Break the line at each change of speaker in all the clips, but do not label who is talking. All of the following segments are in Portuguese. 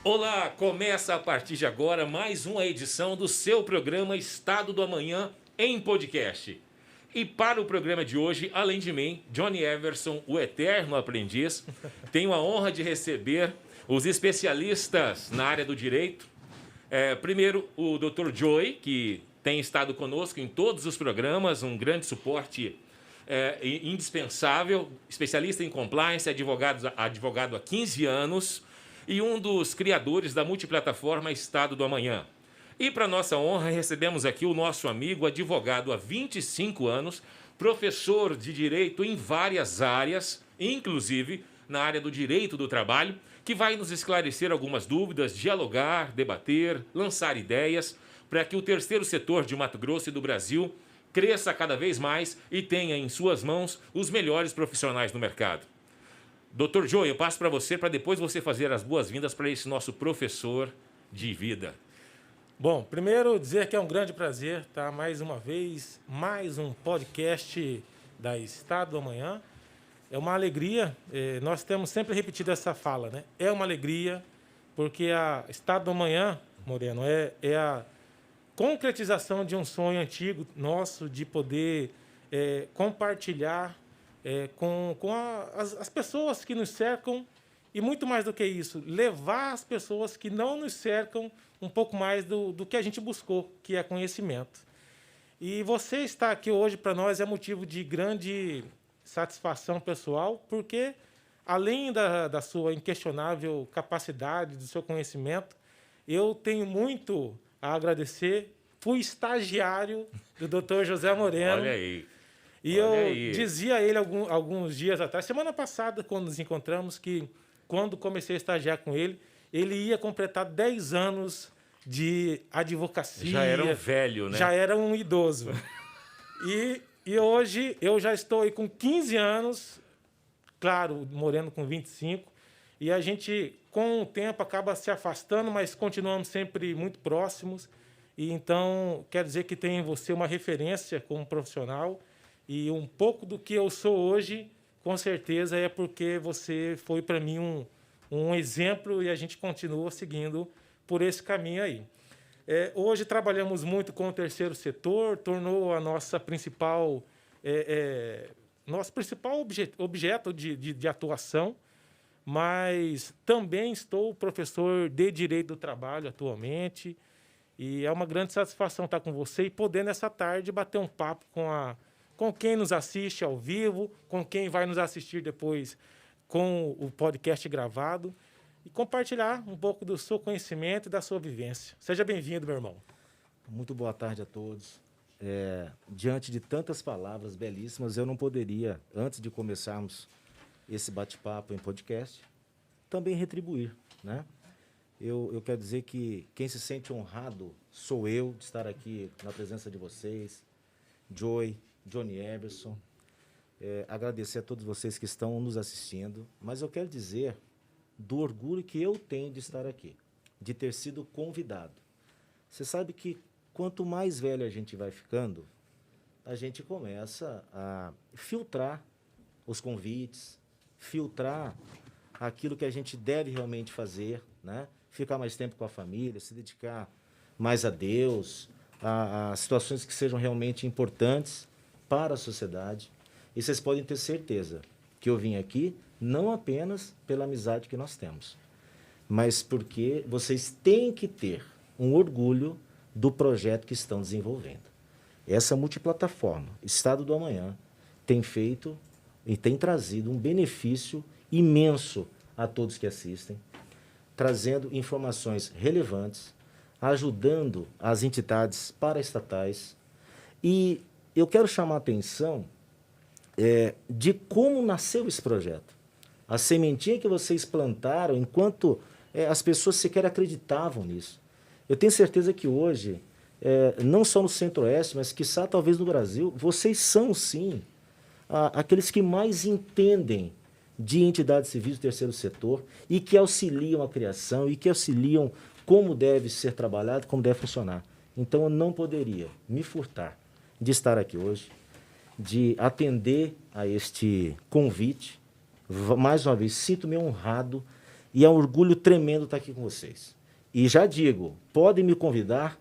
Olá, começa a partir de agora mais uma edição do seu programa Estado do Amanhã em podcast. E para o programa de hoje, além de mim, Johnny Everson, o eterno aprendiz, tenho a honra de receber os especialistas na área do direito. Primeiro, o Dr. Joey, que tem estado conosco em todos os programas, um grande suporte indispensável, especialista em compliance, advogado há 15 anos e um dos criadores da multiplataforma Estado do Amanhã. E para nossa honra, recebemos aqui o nosso amigo, advogado há 25 anos, professor de direito em várias áreas, inclusive na área do direito do trabalho, que vai nos esclarecer algumas dúvidas, dialogar, debater, lançar ideias, para que o terceiro setor de Mato Grosso e do Brasil cresça cada vez mais e tenha em suas mãos os melhores profissionais no mercado. Dr. Joey, eu passo para você, para depois você fazer as boas-vindas para esse nosso professor de vida.
Bom, primeiro dizer que é um grande prazer estar mais uma vez, mais um podcast da Estado do Amanhã. É uma alegria, nós temos sempre repetido essa fala, né? É uma alegria, porque a Estado do Amanhã, Moreno, é a concretização de um sonho antigo nosso de poder compartilhar com as pessoas que nos cercam e, muito mais do que isso, levar as pessoas que não nos cercam um pouco mais do que a gente buscou, que é conhecimento. E você estar aqui hoje para nós é motivo de grande satisfação pessoal, porque, além da sua inquestionável capacidade, do seu conhecimento, eu tenho muito a agradecer. Fui estagiário do Dr. José Moreno.
Olha aí.
E eu dizia a ele alguns dias atrás, semana passada, quando nos encontramos, que quando comecei a estagiar com ele, ele ia completar 10 anos de advocacia.
Já era um velho, né?
Já era um idoso. E hoje eu já estou aí com 15 anos, claro, Moreno com 25, e a gente, com o tempo, acaba se afastando, mas continuamos sempre muito próximos. E então, quero dizer que tem em você uma referência como profissional, e um pouco do que eu sou hoje, com certeza, é porque você foi para mim um exemplo e a gente continua seguindo por esse caminho aí. Hoje trabalhamos muito com o terceiro setor, tornou a nossa principal, nosso principal objeto de atuação, mas também estou professor de Direito do Trabalho atualmente, e é uma grande satisfação estar com você e poder, nessa tarde, bater um papo com quem nos assiste ao vivo, com quem vai nos assistir depois com o podcast gravado e compartilhar um pouco do seu conhecimento e da sua vivência. Seja bem-vindo, meu irmão.
Muito boa tarde a todos. Diante de tantas palavras belíssimas, eu não poderia, antes de começarmos esse bate-papo em podcast, também retribuir, né? Eu quero dizer que quem se sente honrado sou eu de estar aqui na presença de vocês, Johnny Everson, agradecer a todos vocês que estão nos assistindo, mas eu quero dizer do orgulho que eu tenho de estar aqui, de ter sido convidado. Você sabe que quanto mais velho a gente vai ficando, a gente começa a filtrar os convites, filtrar aquilo que a gente deve realmente fazer, né? Ficar mais tempo com a família, se dedicar mais a Deus, a situações que sejam realmente importantes para a sociedade. E vocês podem ter certeza que eu vim aqui não apenas pela amizade que nós temos, mas porque vocês têm que ter um orgulho do projeto que estão desenvolvendo. Essa multiplataforma, Estado do Amanhã, tem feito e tem trazido um benefício imenso a todos que assistem, trazendo informações relevantes, ajudando as entidades paraestatais. E eu quero chamar a atenção de como nasceu esse projeto. A sementinha que vocês plantaram, enquanto as pessoas sequer acreditavam nisso. Eu tenho certeza que hoje, não só no Centro-Oeste, mas quiçá talvez no Brasil, vocês são, sim, aqueles que mais entendem de entidades civis do terceiro setor e que auxiliam a criação e que auxiliam como deve ser trabalhado, como deve funcionar. Então, eu não poderia me furtar de estar aqui hoje, de atender a este convite. Mais uma vez, sinto-me honrado E é um orgulho tremendo estar aqui com vocês. E já digo, podem me convidar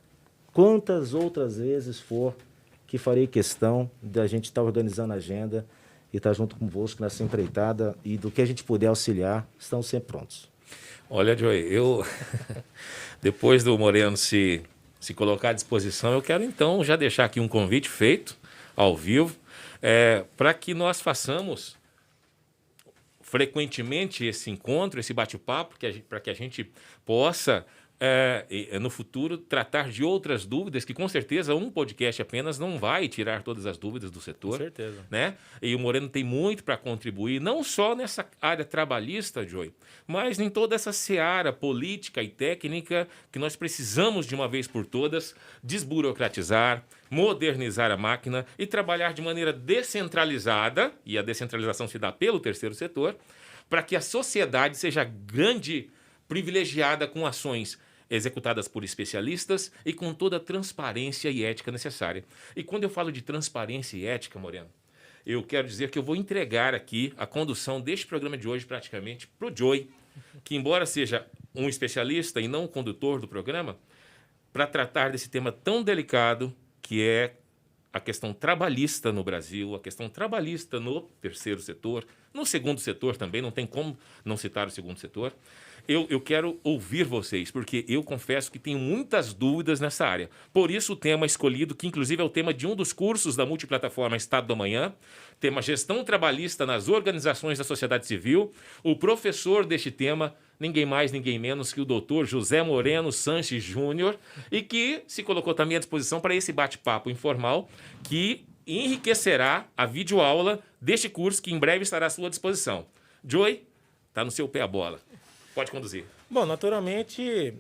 quantas outras vezes for, que farei questão da gente estar organizando a agenda e estar junto convosco nessa empreitada, e do que a gente puder auxiliar, estamos sempre prontos.
Olha, Joey, depois do Moreno se colocar à disposição, eu quero então já deixar aqui um convite feito, ao vivo, para que nós façamos frequentemente esse encontro, esse bate-papo, para que a gente possa, no futuro, tratar de outras dúvidas, que com certeza um podcast apenas não vai tirar todas as dúvidas do setor.
Com certeza.
Né? E o Moreno tem muito para contribuir, não só nessa área trabalhista, Joey, mas em toda essa seara política e técnica que nós precisamos, de uma vez por todas, desburocratizar, modernizar a máquina e trabalhar de maneira descentralizada, e a descentralização se dá pelo terceiro setor, para que a sociedade seja grande, privilegiada com ações executadas por especialistas e com toda a transparência e ética necessária. E quando eu falo de transparência e ética, Moreno, eu quero dizer que eu vou entregar aqui a condução deste programa de hoje praticamente para o Joey, que embora seja um especialista e não o condutor do programa, para tratar desse tema tão delicado que é a questão trabalhista no Brasil, a questão trabalhista no terceiro setor, no segundo setor também, não tem como não citar o segundo setor. Eu quero ouvir vocês, porque eu confesso que tenho muitas dúvidas nessa área. Por isso o tema escolhido, que inclusive é o tema de um dos cursos da multiplataforma Estado do Amanhã, tema Gestão Trabalhista nas Organizações da Sociedade Civil, o professor deste tema, ninguém mais, ninguém menos que o doutor José Moreno Sanches Júnior, e que se colocou também à disposição para esse bate-papo informal, que enriquecerá a videoaula deste curso, que em breve estará à sua disposição. Joey, está no seu pé a bola. Pode conduzir.
Bom, naturalmente,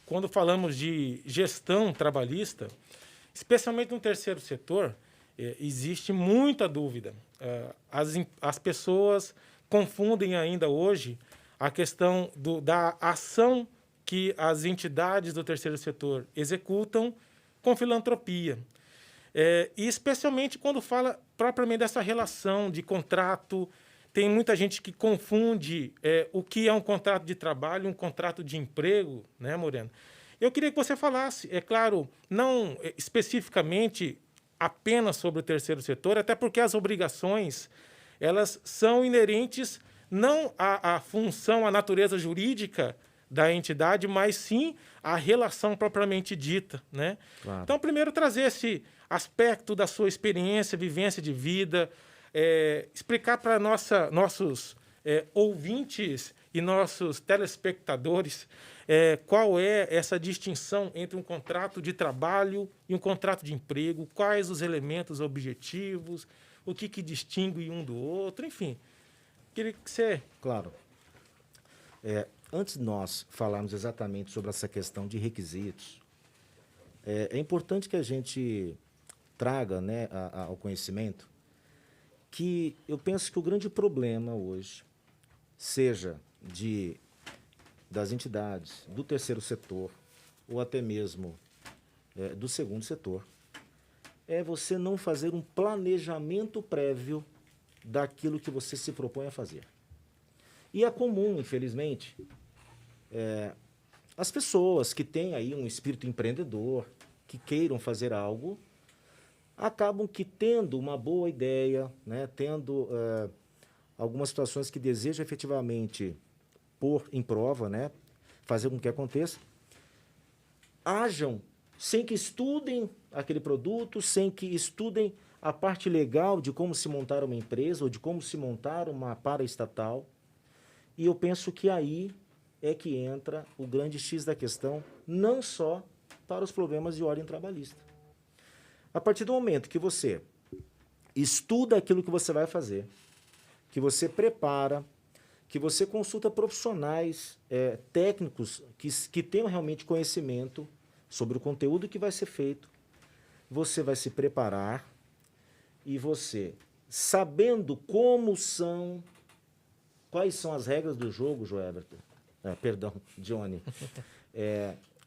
quando falamos de gestão trabalhista, especialmente no terceiro setor, existe muita dúvida. As pessoas confundem ainda hoje a questão da ação que as entidades do terceiro setor executam com filantropia. E especialmente quando fala propriamente dessa relação de contrato. Tem muita gente que confunde o que é um contrato de trabalho e um contrato de emprego, né, Moreno? Eu queria que você falasse, é claro, não especificamente apenas sobre o terceiro setor, até porque as obrigações elas são inerentes não à função, à natureza jurídica da entidade, mas sim à relação propriamente dita, né?
Claro.
Então, primeiro, trazer esse aspecto da sua experiência, vivência de vida, explicar para nossos ouvintes e nossos telespectadores qual é essa distinção entre um contrato de trabalho e um contrato de emprego, quais os elementos objetivos, o que distingue um do outro, enfim. Queria que você...
Claro. Antes de nós falarmos exatamente sobre essa questão de requisitos, é importante que a gente traga, né, ao conhecimento que eu penso que o grande problema hoje, seja das entidades, do terceiro setor, ou até mesmo do segundo setor, é você não fazer um planejamento prévio daquilo que você se propõe a fazer. E é comum, infelizmente, as pessoas que têm aí um espírito empreendedor, que queiram fazer algo, acabam que tendo uma boa ideia, né, tendo algumas situações que desejam efetivamente pôr em prova, né, fazer com que aconteça, ajam sem que estudem aquele produto, sem que estudem a parte legal de como se montar uma empresa ou de como se montar uma paraestatal. E eu penso que aí é que entra o grande X da questão, não só para os problemas de ordem trabalhista. A partir do momento que você estuda aquilo que você vai fazer, que você prepara, que você consulta profissionais técnicos que tenham realmente conhecimento sobre o conteúdo que vai ser feito, você vai se preparar e você, sabendo quais são as regras do jogo, Johnny,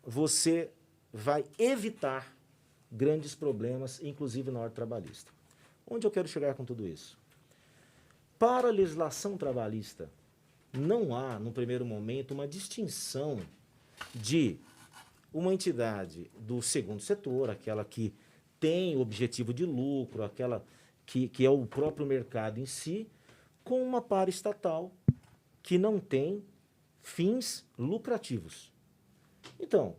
você vai evitar grandes problemas, inclusive na ordem trabalhista. Onde eu quero chegar com tudo isso? Para a legislação trabalhista, não há, no primeiro momento, uma distinção de uma entidade do segundo setor, aquela que tem o objetivo de lucro, aquela que é o próprio mercado em si, com uma paraestatal que não tem fins lucrativos. Então,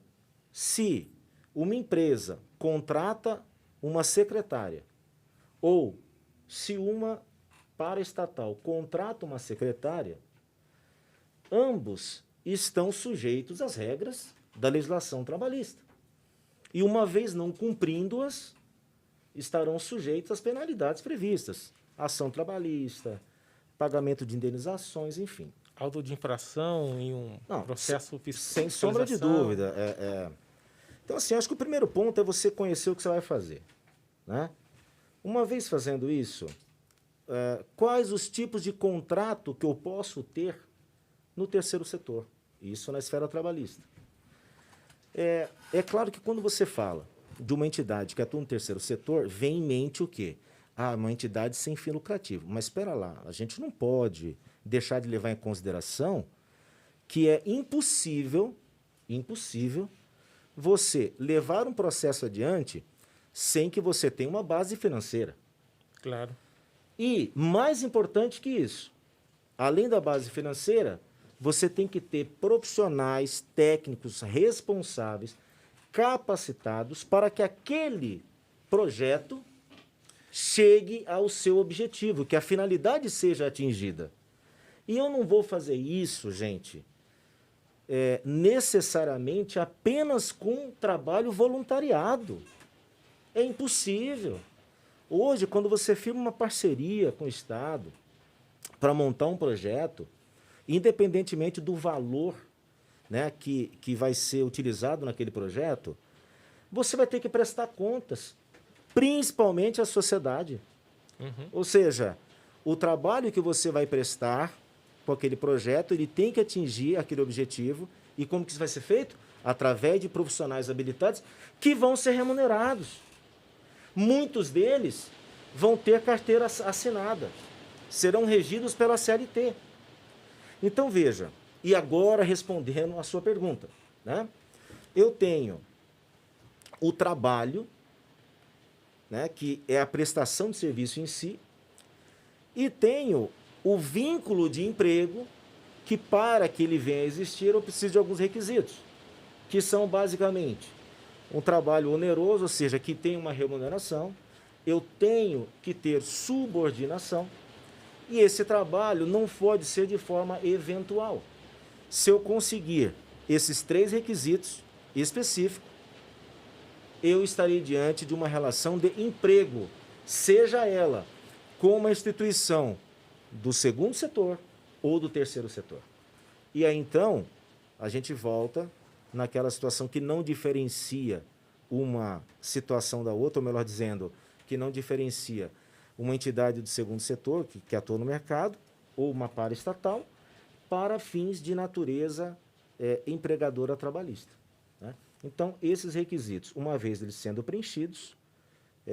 se uma empresa contrata uma secretária ou se uma paraestatal contrata uma secretária, ambos estão sujeitos às regras da legislação trabalhista. E, uma vez não cumprindo-as, estarão sujeitos às penalidades previstas. Ação trabalhista, pagamento de indenizações, enfim.
Auto de infração em um processo fiscal.
Sem sombra de dúvida. Então, assim, acho que o primeiro ponto é você conhecer o que você vai fazer, né? Uma vez fazendo isso, quais os tipos de contrato que eu posso ter no terceiro setor? Isso na esfera trabalhista. É claro que quando você fala de uma entidade que atua no terceiro setor, vem em mente o quê? Uma entidade sem fim lucrativo. Mas espera lá, a gente não pode deixar de levar em consideração que é impossível você levar um processo adiante sem que você tenha uma base financeira.
Claro.
E, mais importante que isso, além da base financeira, você tem que ter profissionais, técnicos, responsáveis, capacitados para que aquele projeto chegue ao seu objetivo, que a finalidade seja atingida. E eu não vou fazer isso, gente, necessariamente apenas com trabalho voluntariado. É impossível. Hoje, quando você firma uma parceria com o Estado para montar um projeto, independentemente do valor, né, que vai ser utilizado naquele projeto, você vai ter que prestar contas, principalmente à sociedade.
Uhum.
Ou seja, o trabalho que você vai prestar com aquele projeto, ele tem que atingir aquele objetivo. E como que isso vai ser feito? Através de profissionais habilitados que vão ser remunerados. Muitos deles vão ter carteira assinada, serão regidos pela CLT. Então, veja, e agora respondendo a sua pergunta, né? Eu tenho o trabalho, né, que é a prestação de serviço em si, e tenho o vínculo de emprego, que para que ele venha a existir, eu preciso de alguns requisitos, que são basicamente um trabalho oneroso, ou seja, que tem uma remuneração, eu tenho que ter subordinação, e esse trabalho não pode ser de forma eventual. Se eu conseguir esses 3 requisitos específicos, eu estarei diante de uma relação de emprego, seja ela com uma instituição do segundo setor ou do terceiro setor. E aí, então, a gente volta naquela situação que não diferencia uma situação da outra, ou melhor dizendo, que não diferencia uma entidade do segundo setor, que atua no mercado, ou uma paraestatal, para fins de natureza empregadora trabalhista, né? Então, esses requisitos, uma vez eles sendo preenchidos,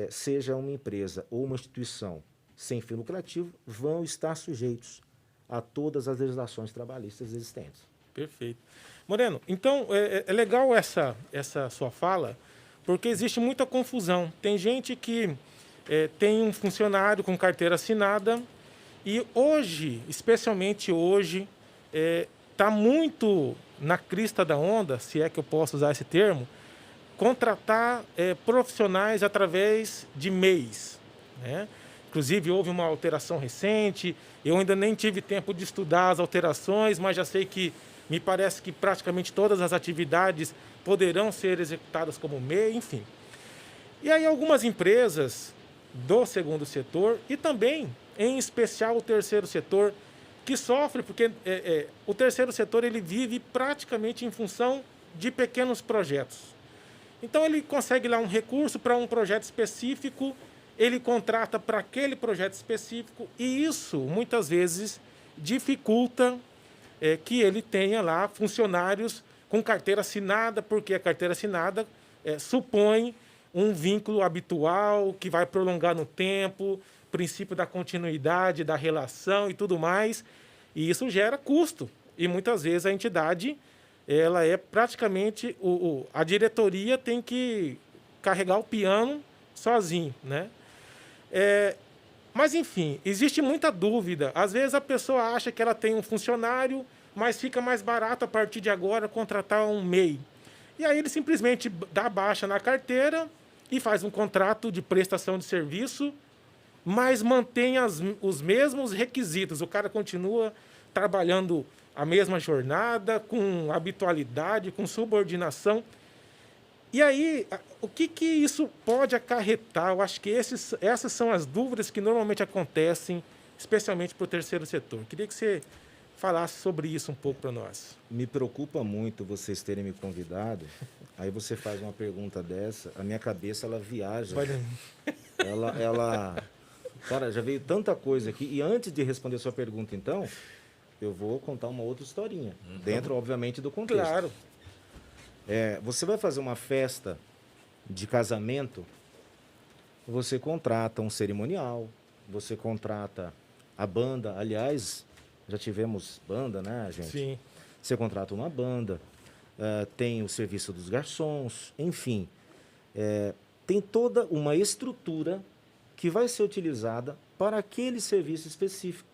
seja uma empresa ou uma instituição sem fim lucrativo, vão estar sujeitos a todas as legislações trabalhistas existentes.
Perfeito. Moreno, então é legal essa sua fala, porque existe muita confusão. Tem gente que tem um funcionário com carteira assinada e hoje, especialmente hoje, está muito na crista da onda, se é que eu posso usar esse termo, contratar profissionais através de MEIs, né? Inclusive, houve uma alteração recente, eu ainda nem tive tempo de estudar as alterações, mas já sei que me parece que praticamente todas as atividades poderão ser executadas como MEI, enfim. E aí algumas empresas do segundo setor e também, em especial, o terceiro setor, que sofre porque o terceiro setor ele vive praticamente em função de pequenos projetos. Então, ele consegue lá um recurso para um projeto específico, ele contrata para aquele projeto específico e isso, muitas vezes, dificulta que ele tenha lá funcionários com carteira assinada, porque a carteira assinada supõe um vínculo habitual que vai prolongar no tempo, princípio da continuidade, da relação e tudo mais. E isso gera custo. E muitas vezes a entidade, ela é praticamente... a diretoria tem que carregar o piano sozinho, né? Mas, enfim, existe muita dúvida. Às vezes a pessoa acha que ela tem um funcionário, mas fica mais barato a partir de agora contratar um MEI. E aí ele simplesmente dá baixa na carteira e faz um contrato de prestação de serviço, mas mantém os mesmos requisitos. O cara continua trabalhando a mesma jornada, com habitualidade, com subordinação. E aí, o que isso pode acarretar? Eu acho que essas são as dúvidas que normalmente acontecem, especialmente para o terceiro setor. Queria que você falasse sobre isso um pouco para nós.
Me preocupa muito vocês terem me convidado. Aí você faz uma pergunta dessa, a minha cabeça ela viaja. Cara, já veio tanta coisa aqui. E antes de responder a sua pergunta, então, eu vou contar uma outra historinha. Dentro, obviamente, do contexto.
Claro.
Você vai fazer uma festa de casamento, você contrata um cerimonial, você contrata a banda. Aliás, já tivemos banda, né, gente?
Sim.
Você contrata uma banda, tem o serviço dos garçons, enfim. Tem toda uma estrutura que vai ser utilizada para aquele serviço específico.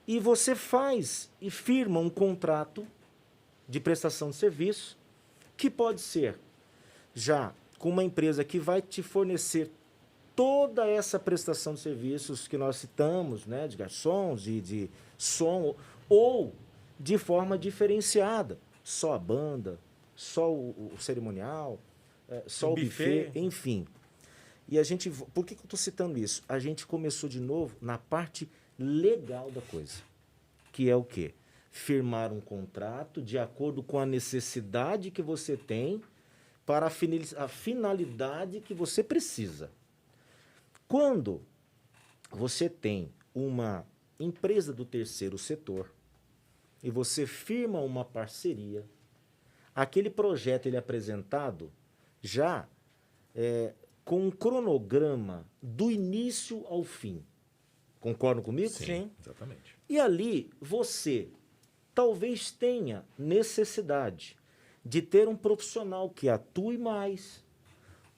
E você faz e firma um contrato de prestação de serviço, que pode ser já com uma empresa que vai te fornecer toda essa prestação de serviços que nós citamos, né, de garçons, de som, ou de forma diferenciada, só a banda, só o cerimonial, só o buffet, enfim. E a gente, por que eu estou citando isso? A gente começou de novo na parte legal da coisa, que é o quê? Firmar um contrato de acordo com a necessidade que você tem para a finalidade que você precisa. Quando você tem uma empresa do terceiro setor e você firma uma parceria, aquele projeto ele é apresentado já com um cronograma do início ao fim. Concordam comigo?
Sim, exatamente.
E ali você talvez tenha necessidade de ter um profissional que atue mais,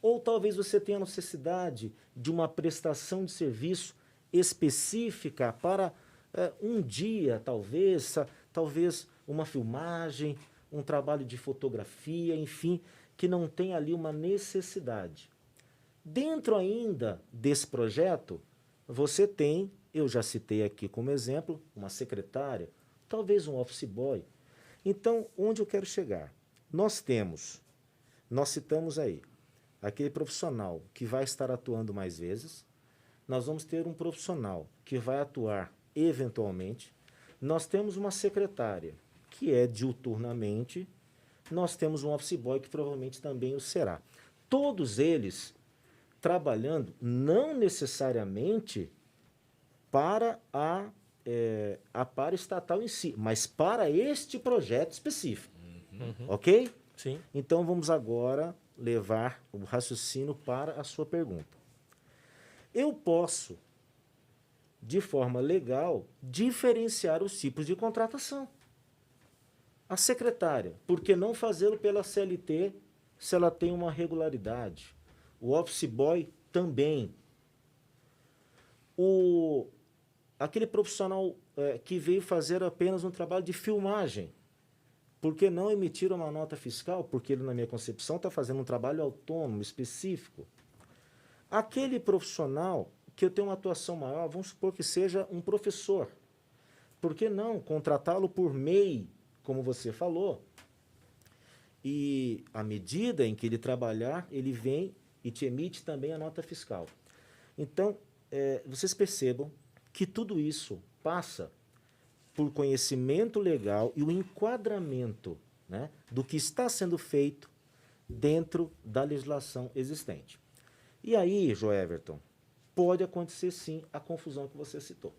ou talvez você tenha necessidade de uma prestação de serviço específica para um dia, talvez uma filmagem, um trabalho de fotografia, enfim, que não tem ali uma necessidade. Dentro ainda desse projeto, você tem, eu já citei aqui como exemplo, uma secretária, talvez um office boy. Então, onde eu quero chegar? Nós citamos aí, aquele profissional que vai estar atuando mais vezes, nós vamos ter um profissional que vai atuar eventualmente, nós temos uma secretária que é diuturnamente, nós temos um office boy que provavelmente também o será. Todos eles trabalhando não necessariamente para a paraestatal em si, mas para este projeto específico. Ok?
Sim.
Então vamos agora levar o raciocínio para a sua pergunta. Eu posso, de forma legal, diferenciar os tipos de contratação. A secretária, por que não fazê-lo pela CLT se ela tem uma regularidade? O office boy também. Aquele profissional que veio fazer apenas um trabalho de filmagem, por que não emitir uma nota fiscal? Porque ele, na minha concepção, está fazendo um trabalho autônomo, específico. Aquele profissional que eu tenho uma atuação maior, vamos supor que seja um professor. Por que não contratá-lo por MEI, como você falou? E à medida em que ele trabalhar, ele vem e te emite também a nota fiscal. Então, vocês percebam que tudo isso passa por conhecimento legal e o enquadramento, né, do que está sendo feito dentro da legislação existente. E aí, Joeverton, pode acontecer sim a confusão que você citou.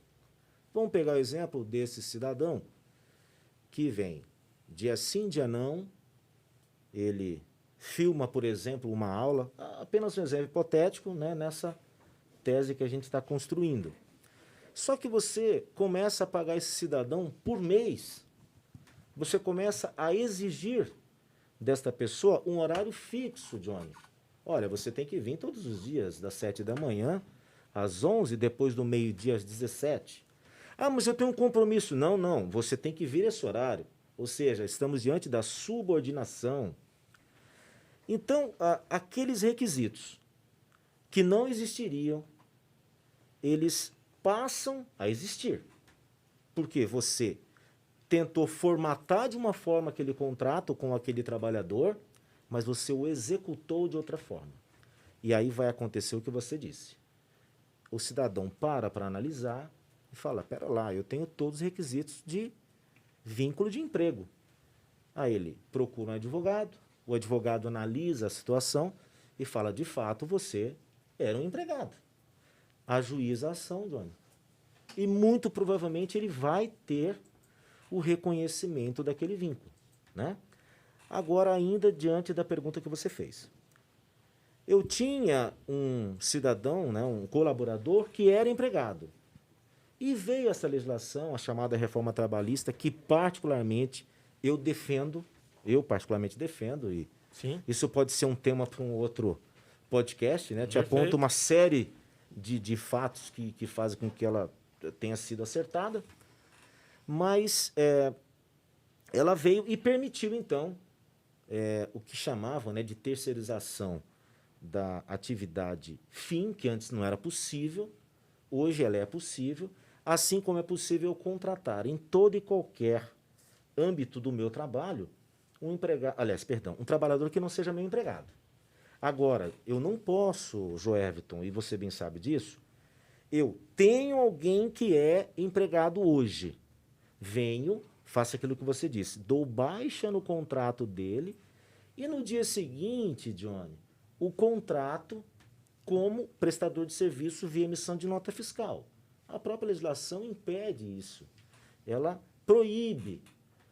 Vamos pegar o exemplo desse cidadão que vem dia sim, dia não, ele filma, por exemplo, uma aula, apenas um exemplo hipotético, né, nessa tese que a gente está construindo. Só que você começa a pagar esse cidadão por mês. Você começa a exigir desta pessoa um horário fixo, Johnny. Olha, você tem que vir todos os dias, das 7 da manhã às 11, depois do meio-dia às 17. Ah, mas eu tenho um compromisso. Não, não, você tem que vir esse horário. Ou seja, estamos diante da subordinação. Então, aqueles requisitos que não existiriam, eles passam a existir. Porque você tentou formatar de uma forma aquele contrato com aquele trabalhador, mas você o executou de outra forma. E aí vai acontecer o que você disse. O cidadão para analisar e fala, pera lá, eu tenho todos os requisitos de vínculo de emprego. Aí ele procura um advogado, o advogado analisa a situação e fala, de fato, você era um empregado. Ajuiza a ação, Johnny. E muito provavelmente ele vai ter o reconhecimento daquele vínculo, né? Agora, ainda diante da pergunta que você fez. Eu tinha um cidadão, né, um colaborador, que era empregado. E veio essa legislação, a chamada reforma trabalhista, que particularmente eu particularmente defendo, e
Sim.
isso pode ser um tema para um outro podcast, né? Te
Perfeito.
aponto uma série de fatos que fazem com que ela tenha sido acertada, mas ela veio e permitiu, então, o que chamavam, né, de terceirização da atividade fim, que antes não era possível, hoje ela é possível, assim como é possível eu contratar em todo e qualquer âmbito do meu trabalho um trabalhador que não seja meu empregado. Agora, eu não posso, Joelton, e você bem sabe disso, eu tenho alguém que é empregado hoje, venho, faço aquilo que você disse, dou baixa no contrato dele e no dia seguinte, Johnny, o contrato como prestador de serviço via emissão de nota fiscal. A própria legislação impede isso. Ela proíbe.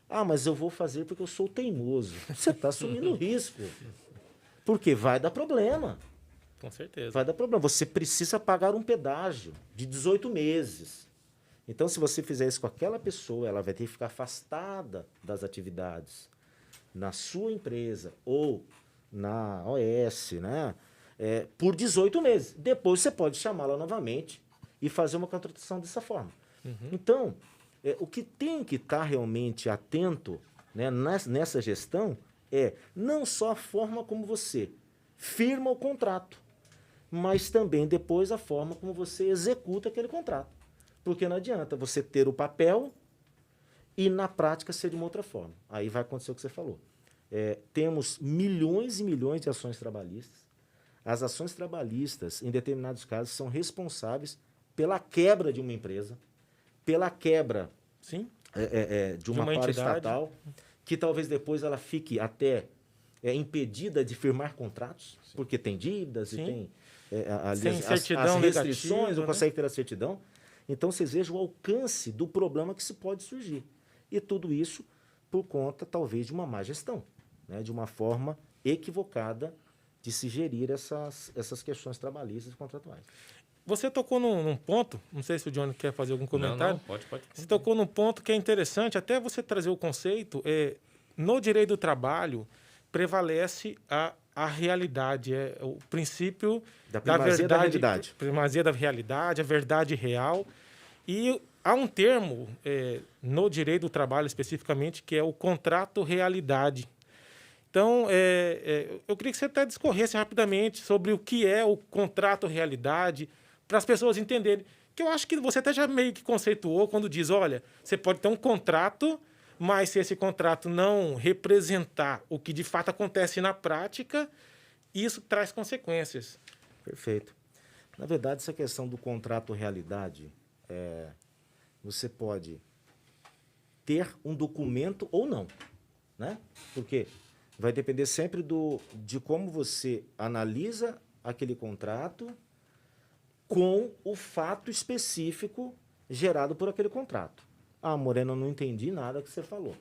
Ah, mas eu vou fazer porque eu sou teimoso. Você está assumindo risco. Porque vai dar problema.
Com certeza.
Vai dar problema. Você precisa pagar um pedágio de 18 meses. Então, se você fizer isso com aquela pessoa, ela vai ter que ficar afastada das atividades na sua empresa ou na OS, né? Por 18 meses. Depois você pode chamá-la novamente e fazer uma contratação dessa forma.
Uhum.
Então, o que tem que estar realmente atento, né, nessa gestão é não só a forma como você firma o contrato, mas também depois a forma como você executa aquele contrato. Porque não adianta você ter o papel e na prática ser de uma outra forma. Aí vai acontecer o que você falou. Temos milhões e milhões de ações trabalhistas. As ações trabalhistas, em determinados casos, são responsáveis pela quebra de uma empresa, pela quebra
Sim.
De uma paraestatal, que talvez depois ela fique até impedida de firmar contratos, porque tem dívidas. Sim. E tem
certidão
as restrições,
negativa,
não consegue ter a certidão. Então, vocês vejam o alcance do problema que se pode surgir. E tudo isso por conta, talvez, de uma má gestão, né? De uma forma equivocada de se gerir essas questões trabalhistas e contratuais.
Você tocou num ponto, não sei se o Johnny quer fazer algum comentário.
Não, pode.
Você tocou num ponto que é interessante, até você trazer o conceito, no direito do trabalho prevalece a realidade, o princípio
da primazia da realidade.
Primazia da realidade, a verdade real. E há um termo no direito do trabalho especificamente que é o contrato realidade. Então, eu queria que você até discorresse rapidamente sobre o que é o contrato realidade, para as pessoas entenderem. Que eu acho que você até já meio que conceituou quando diz, olha, você pode ter um contrato, mas se esse contrato não representar o que de fato acontece na prática, isso traz consequências.
Perfeito. Na verdade, essa questão do contrato realidade, você pode ter um documento ou não, né? Porque vai depender sempre de como você analisa aquele contrato com o fato específico gerado por aquele contrato. Ah, Moreno, eu não entendi nada que você falou.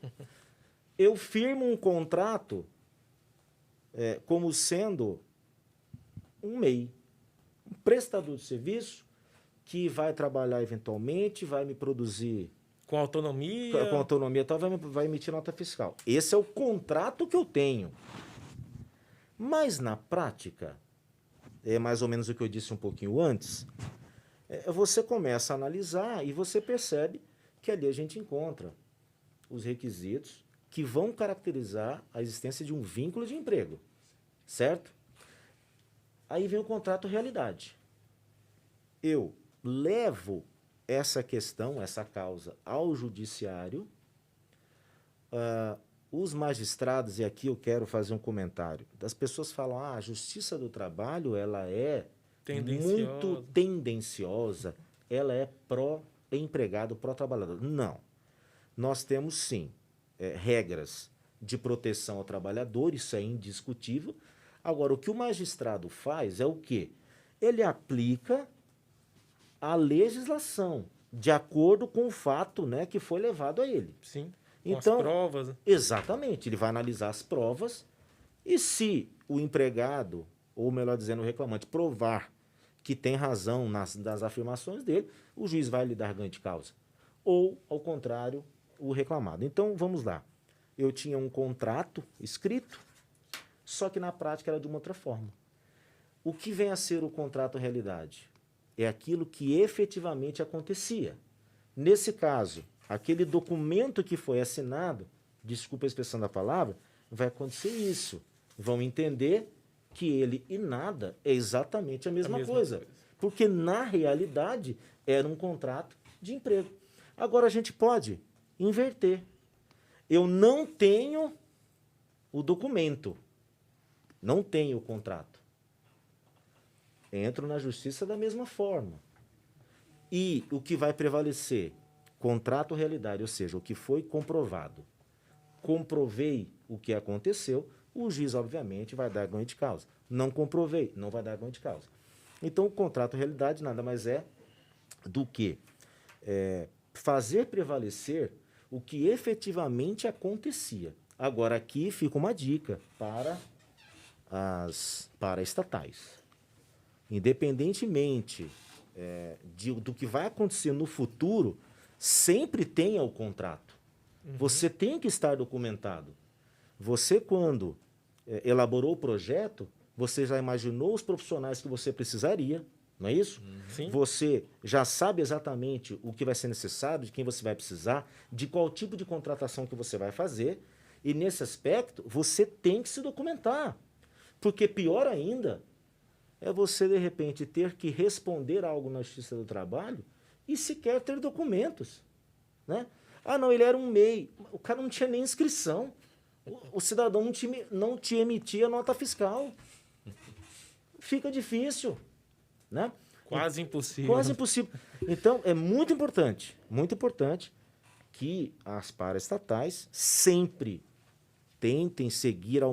Eu firmo um contrato como sendo um MEI, um prestador de serviço, que vai trabalhar eventualmente, vai me produzir
Com autonomia.
com autonomia, tal, vai emitir nota fiscal. Esse é o contrato que eu tenho. Mas na prática, é mais ou menos o que eu disse um pouquinho antes, você começa a analisar e você percebe que ali a gente encontra os requisitos que vão caracterizar a existência de um vínculo de emprego, certo? Aí vem o contrato realidade. Eu levo essa questão, essa causa ao judiciário, os magistrados, e aqui eu quero fazer um comentário, as pessoas falam, a Justiça do Trabalho, ela é muito tendenciosa, ela é pró-empregado, pró-trabalhador. Não. Nós temos, sim, regras de proteção ao trabalhador, isso é indiscutível. Agora, o que o magistrado faz é o quê? Ele aplica a legislação de acordo com o fato, né, que foi levado a ele.
Sim.
Então,
as provas.
Exatamente, ele vai analisar as provas e se o empregado, ou melhor dizendo, o reclamante, provar que tem razão nas afirmações dele, o juiz vai lhe dar ganho de causa. Ou, ao contrário, o reclamado. Então, vamos lá. Eu tinha um contrato escrito, só que na prática era de uma outra forma. O que vem a ser o contrato realidade? É aquilo que efetivamente acontecia. Nesse caso, aquele documento que foi assinado, desculpa a expressão da palavra, vai acontecer isso. Vão entender que ele e nada é exatamente a mesma coisa. Porque, na realidade, era um contrato de emprego. Agora, a gente pode inverter. Eu não tenho o documento, não tenho o contrato. Entro na justiça da mesma forma. E o que vai prevalecer? Contrato realidade, ou seja, o que foi comprovado. Comprovei o que aconteceu, o juiz, obviamente, vai dar ganho de causa. Não comprovei, não vai dar ganho de causa. Então, o contrato realidade nada mais é do que fazer prevalecer o que efetivamente acontecia. Agora, aqui fica uma dica para estatais. Independentemente do que vai acontecer no futuro, sempre tenha o contrato. Uhum. Você tem que estar documentado. Você, quando elaborou o projeto, você já imaginou os profissionais que você precisaria, não é isso?
Sim.
Você já sabe exatamente o que vai ser necessário, de quem você vai precisar, de qual tipo de contratação que você vai fazer. E, nesse aspecto, você tem que se documentar. Porque, pior ainda, é você, de repente, ter que responder algo na Justiça do Trabalho e sequer ter documentos, né? Ah, não, ele era um MEI. O cara não tinha nem inscrição. O cidadão não te emitia nota fiscal. Fica difícil, né?
Quase impossível.
Quase impossível. Então, é muito importante que as paraestatais sempre tentem seguir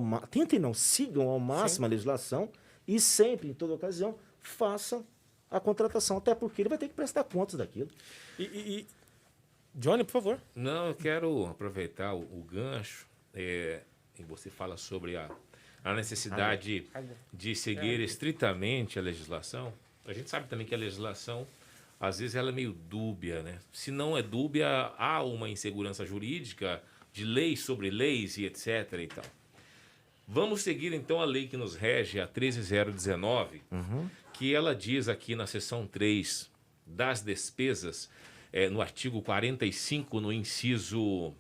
sigam ao máximo a legislação e sempre, em toda ocasião, façam a contratação, até porque ele vai ter que prestar contas daquilo.
Johnny, por favor.
Não, eu quero aproveitar o gancho, e você fala sobre a necessidade de seguir estritamente a legislação. A gente sabe também que a legislação, às vezes, ela é meio dúbia, né? Se não é dúbia, há uma insegurança jurídica de leis sobre leis e etc. e tal. Vamos seguir, então, a lei que nos rege, a 13.019, que ela diz aqui na seção 3 das despesas, no artigo 45, no inciso...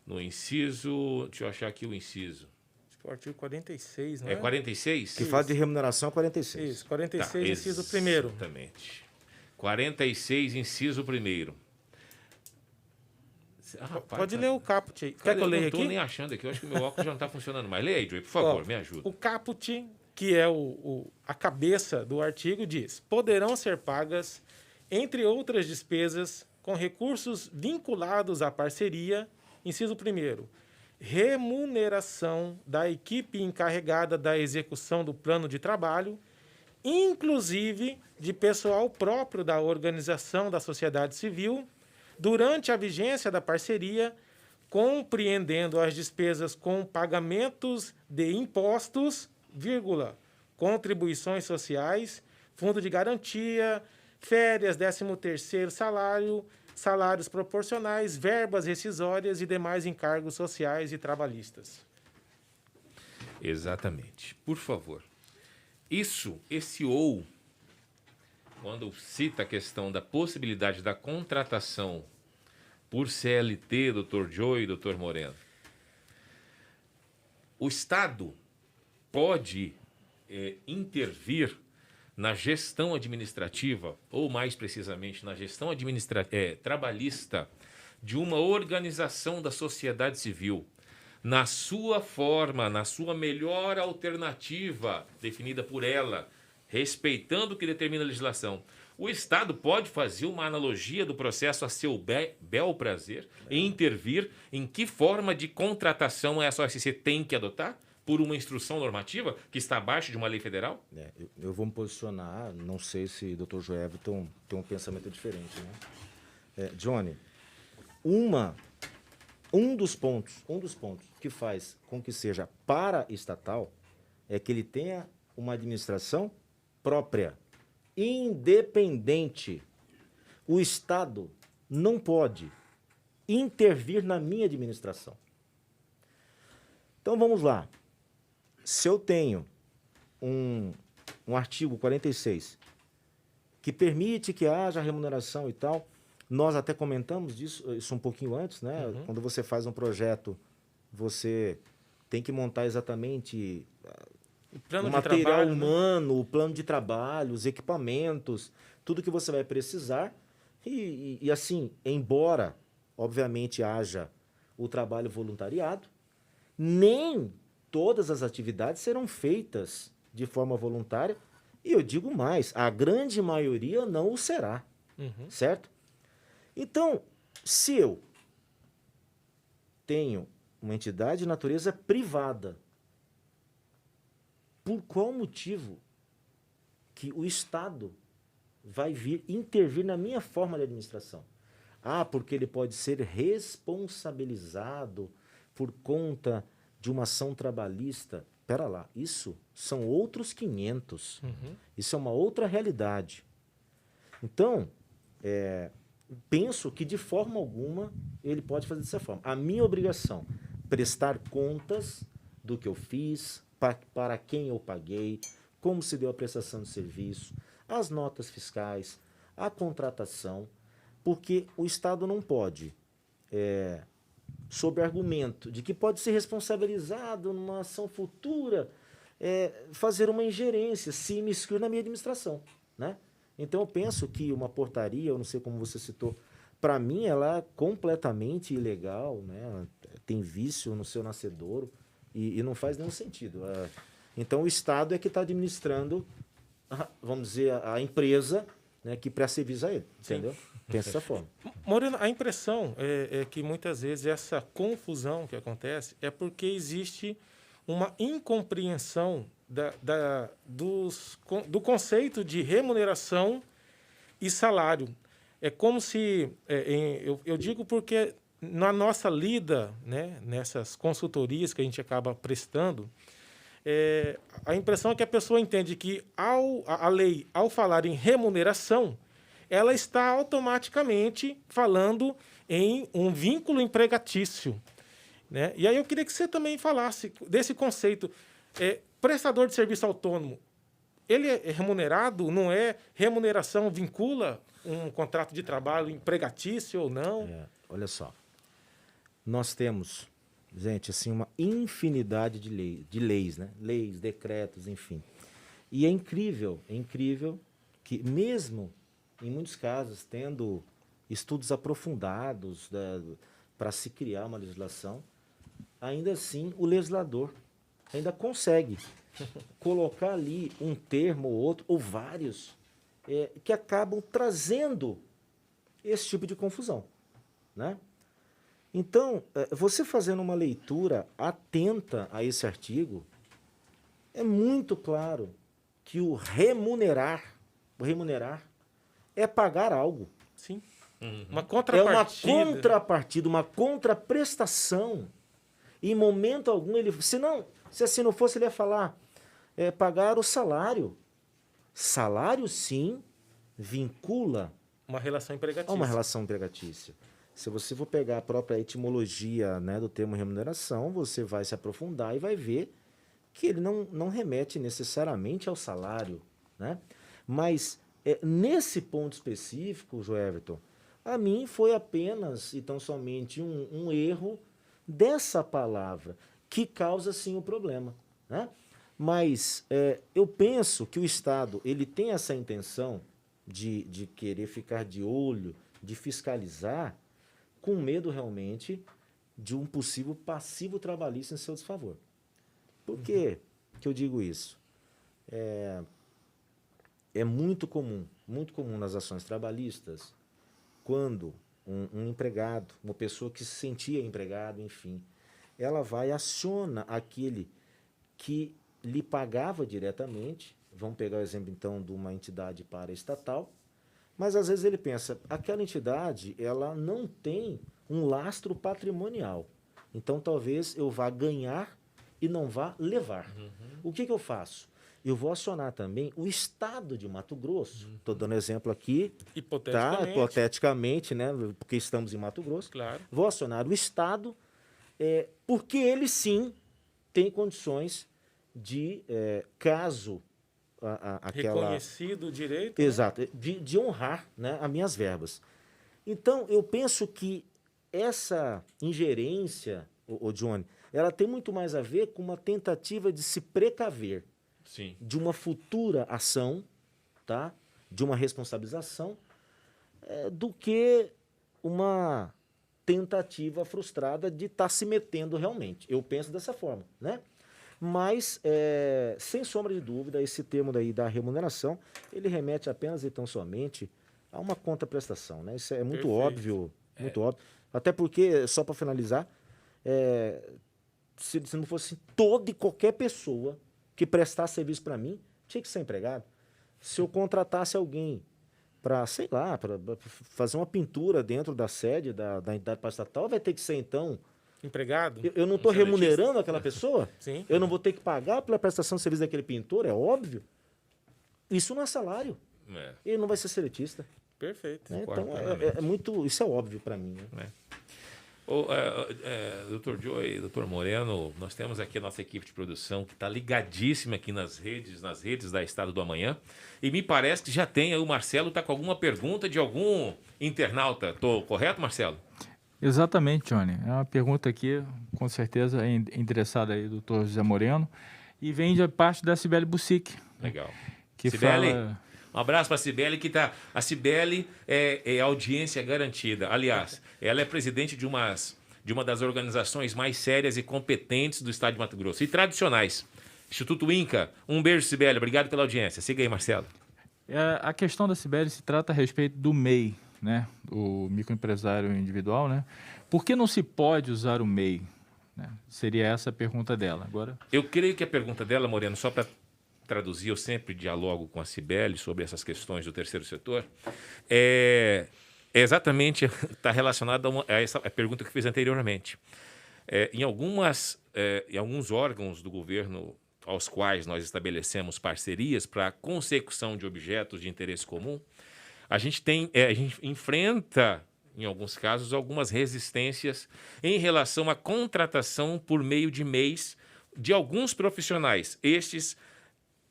Deixa eu achar aqui o inciso.
Acho que é o artigo 46, não é?
É 46?
Que fala de remuneração 46.
Isso, 46, tá, inciso 1º.
Exatamente. 46, inciso 1º.
Pode ler o caput aí. Quer que eu leia aqui?
Eu não estou nem achando aqui. Eu acho que o meu óculos já não está funcionando mais. Leia aí, Joey, por favor, me ajuda.
O caput, que é a cabeça do artigo, diz: poderão ser pagas, entre outras despesas, com recursos vinculados à parceria, inciso 1º, remuneração da equipe encarregada da execução do plano de trabalho, inclusive de pessoal próprio da organização da sociedade civil, durante a vigência da parceria, compreendendo as despesas com pagamentos de impostos, contribuições sociais, fundo de garantia, férias, 13º salário, salários proporcionais, verbas rescisórias e demais encargos sociais e trabalhistas.
Exatamente. Por favor. Esse ou, quando cita a questão da possibilidade da contratação por CLT, doutor Joe e doutor Moreno, o Estado pode intervir na gestão administrativa, ou mais precisamente na gestão trabalhista de uma organização da sociedade civil, na sua forma, na sua melhor alternativa, definida por ela, respeitando o que determina a legislação. O Estado pode fazer uma analogia do processo a seu bel prazer e intervir em que forma de contratação essa OSC tem que adotar por uma instrução normativa que está abaixo de uma lei federal?
Eu vou me posicionar, não sei se o Dr. Joe Everton tem um pensamento diferente, né? Johnny, um dos pontos que faz com que seja paraestatal é que ele tenha uma administração própria, independente. O Estado não pode intervir na minha administração. Então vamos lá. Se eu tenho um artigo 46 que permite que haja remuneração e tal, nós até comentamos isso um pouquinho antes, né?
Uhum.
Quando você faz um projeto, você tem que montar exatamente o material
trabalho,
humano, né? O plano de trabalho, os equipamentos, tudo que você vai precisar. E assim, embora, obviamente, haja o trabalho voluntariado, nem todas as atividades serão feitas de forma voluntária. E eu digo mais, a grande maioria não o será, certo? Então, se eu tenho uma entidade de natureza privada, por qual motivo que o Estado vai vir intervir na minha forma de administração? Porque ele pode ser responsabilizado por conta de uma ação trabalhista. Pera lá, isso são outros 500. Isso é uma outra realidade. Então, penso que de forma alguma ele pode fazer dessa forma. A minha obrigação, prestar contas do que eu fiz, para quem eu paguei, como se deu a prestação de serviço, as notas fiscais, a contratação, porque o Estado não pode, sob argumento de que pode ser responsabilizado numa ação futura, fazer uma ingerência, se imiscuir na minha administração, né? Então, eu penso que uma portaria, eu não sei como você citou, para mim ela é completamente ilegal, né? Tem vício no seu nascedouro e não faz nenhum sentido. Então, o Estado é que está administrando, vamos dizer, a empresa, né, que presta serviço a ele, entendeu? Pensa dessa forma.
Moreno, a impressão é que muitas vezes essa confusão que acontece é porque existe uma incompreensão do conceito de remuneração e salário. É como se... eu digo porque na nossa lida, né, nessas consultorias que a gente acaba prestando, a impressão é que a pessoa entende que a lei, ao falar em remuneração, ela está automaticamente falando em um vínculo empregatício, né? E aí eu queria que você também falasse desse conceito. Prestador de serviço autônomo, ele é remunerado? Não é? Remuneração vincula um contrato de trabalho empregatício ou não?
Olha só, nós temos, gente, assim, uma infinidade de leis, né? Leis, decretos, enfim. E é incrível que mesmo em muitos casos, tendo estudos aprofundados para se criar uma legislação, ainda assim o legislador ainda consegue colocar ali um termo ou outro, ou vários, que acabam trazendo esse tipo de confusão, né? Então, você fazendo uma leitura atenta a esse artigo, é muito claro que o remunerar é pagar algo.
Sim.
Uma contrapartida, uma contraprestação. Em momento algum, se assim não fosse, ele ia falar pagar o salário. Salário, sim, vincula
Uma relação
a
empregatícia.
uma relação empregatícia. Se você for pegar a própria etimologia, né, do termo remuneração, você vai se aprofundar e vai ver que ele não remete necessariamente ao salário, né? Mas nesse ponto específico, Joelton, a mim foi apenas e tão somente um erro dessa palavra que causa sim o problema, né? Mas eu penso que o Estado ele tem essa intenção de querer ficar de olho, de fiscalizar, com medo realmente de um possível passivo trabalhista em seu desfavor. Por que eu digo isso? É muito comum nas ações trabalhistas, quando um empregado, uma pessoa que se sentia empregado, enfim, ela vai e aciona aquele que lhe pagava diretamente. Vamos pegar o exemplo, então, de uma entidade paraestatal, mas às vezes ele pensa, aquela entidade ela não tem um lastro patrimonial. Então talvez eu vá ganhar e não vá levar. O que eu faço? Eu vou acionar também o Estado de Mato Grosso. Estou dando exemplo aqui,
Hipoteticamente.
tá? Hipoteticamente, né? Porque estamos em Mato Grosso.
Claro.
Vou acionar o Estado, porque ele sim tem condições de, caso aquela...
Reconhecido o direito.
Exato, de honrar, né, as minhas verbas. Então, eu penso que essa ingerência, o Johnny, ela tem muito mais a ver com uma tentativa de se precaver
Sim.
de uma futura ação, tá? De uma responsabilização, do que uma tentativa frustrada de estar se metendo realmente. Eu penso dessa forma, né? Mas, sem sombra de dúvida, esse termo daí da remuneração, ele remete apenas e tão somente a uma contraprestação, né? Isso é muito
Perfeito.
óbvio, muito óbvio. Até porque, só para finalizar, se não fosse toda e qualquer pessoa que prestasse serviço para mim, tinha que ser empregado. Se eu contratasse alguém para, sei lá, para fazer uma pintura dentro da sede da entidade paraestatal, vai ter que ser, então...
Empregado?
Eu não estou
seletista.
remunerando aquela pessoa?
Sim.
Eu não vou ter que pagar pela prestação de serviço daquele pintor, é óbvio. Isso não é salário. Ele não vai ser seletista.
Perfeito.
Né?
Concordo
Então,
plenamente.
muito, isso é óbvio para mim. Né?
Dr. Joey, Dr. Moreno, nós temos aqui a nossa equipe de produção que está ligadíssima aqui nas redes da Estado do Amanhã. E me parece que já tem aí, o Marcelo está com alguma pergunta de algum internauta. Estou correto, Marcelo?
Exatamente, Johnny. É uma pergunta aqui, com certeza, interessada aí do Dr. José Moreno, e vem de parte da Cibele Bussic.
Legal.
Que
Cibele,
fala...
um abraço para a Cibele, que tá. A Cibele é audiência garantida. Aliás, ela é presidente de uma das organizações mais sérias e competentes do estado de Mato Grosso. E tradicionais. Instituto Inca. Um beijo, Cibele. Obrigado pela audiência. Siga aí, Marcelo.
A questão da Cibele se trata a respeito do MEI, né? O microempresário individual, né? Por que não se pode usar o MEI? Né? Seria essa a pergunta dela. Agora... Eu
creio que a pergunta dela, Moreno, só para traduzir, eu sempre dialogo com a Cibele sobre essas questões do terceiro setor, exatamente está relacionada a essa pergunta que eu fiz anteriormente. Em alguns órgãos do governo aos quais nós estabelecemos parcerias para a consecução de objetos de interesse comum, a gente enfrenta, em alguns casos, algumas resistências em relação à contratação por meio de MEIs de alguns profissionais. Estes,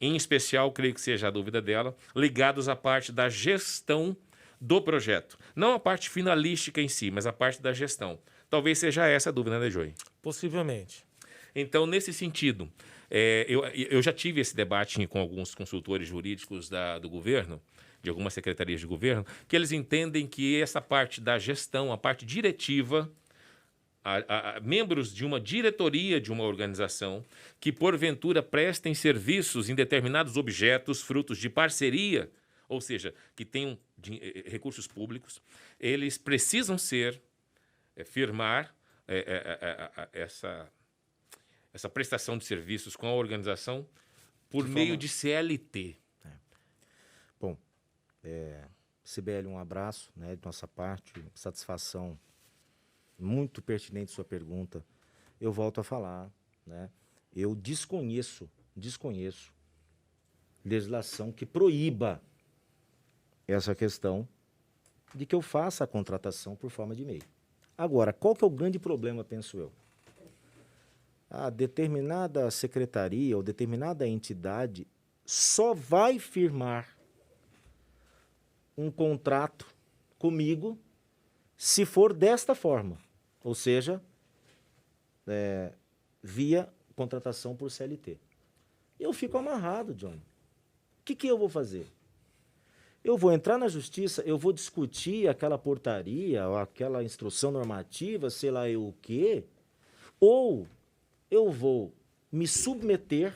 em especial, creio que seja a dúvida dela, ligados à parte da gestão do projeto. Não a parte finalística em si, mas a parte da gestão. Talvez seja essa a dúvida, né, Joey?
Possivelmente.
Então, nesse sentido, eu já tive esse debate com alguns consultores jurídicos do governo, de algumas secretarias de governo, que eles entendem que essa parte da gestão, a parte diretiva, membros de uma diretoria de uma organização que, porventura, prestem serviços em determinados objetos, frutos de parceria, ou seja, que tenham recursos públicos, eles precisam firmar essa prestação de serviços com a organização por meio de CLT.
Bom, Cibele, um abraço, né, de nossa parte, satisfação. Muito pertinente sua pergunta. Eu volto a falar, né? Eu desconheço legislação que proíba essa questão de que eu faça a contratação por forma de MEI. Agora, qual que é o grande problema, penso eu? A determinada secretaria ou determinada entidade só vai firmar um contrato comigo se for desta forma, ou seja, via contratação por CLT. Eu fico amarrado, John. O que eu vou fazer? Eu vou entrar na justiça, eu vou discutir aquela portaria, ou aquela instrução normativa, sei lá eu o quê, ou eu vou me submeter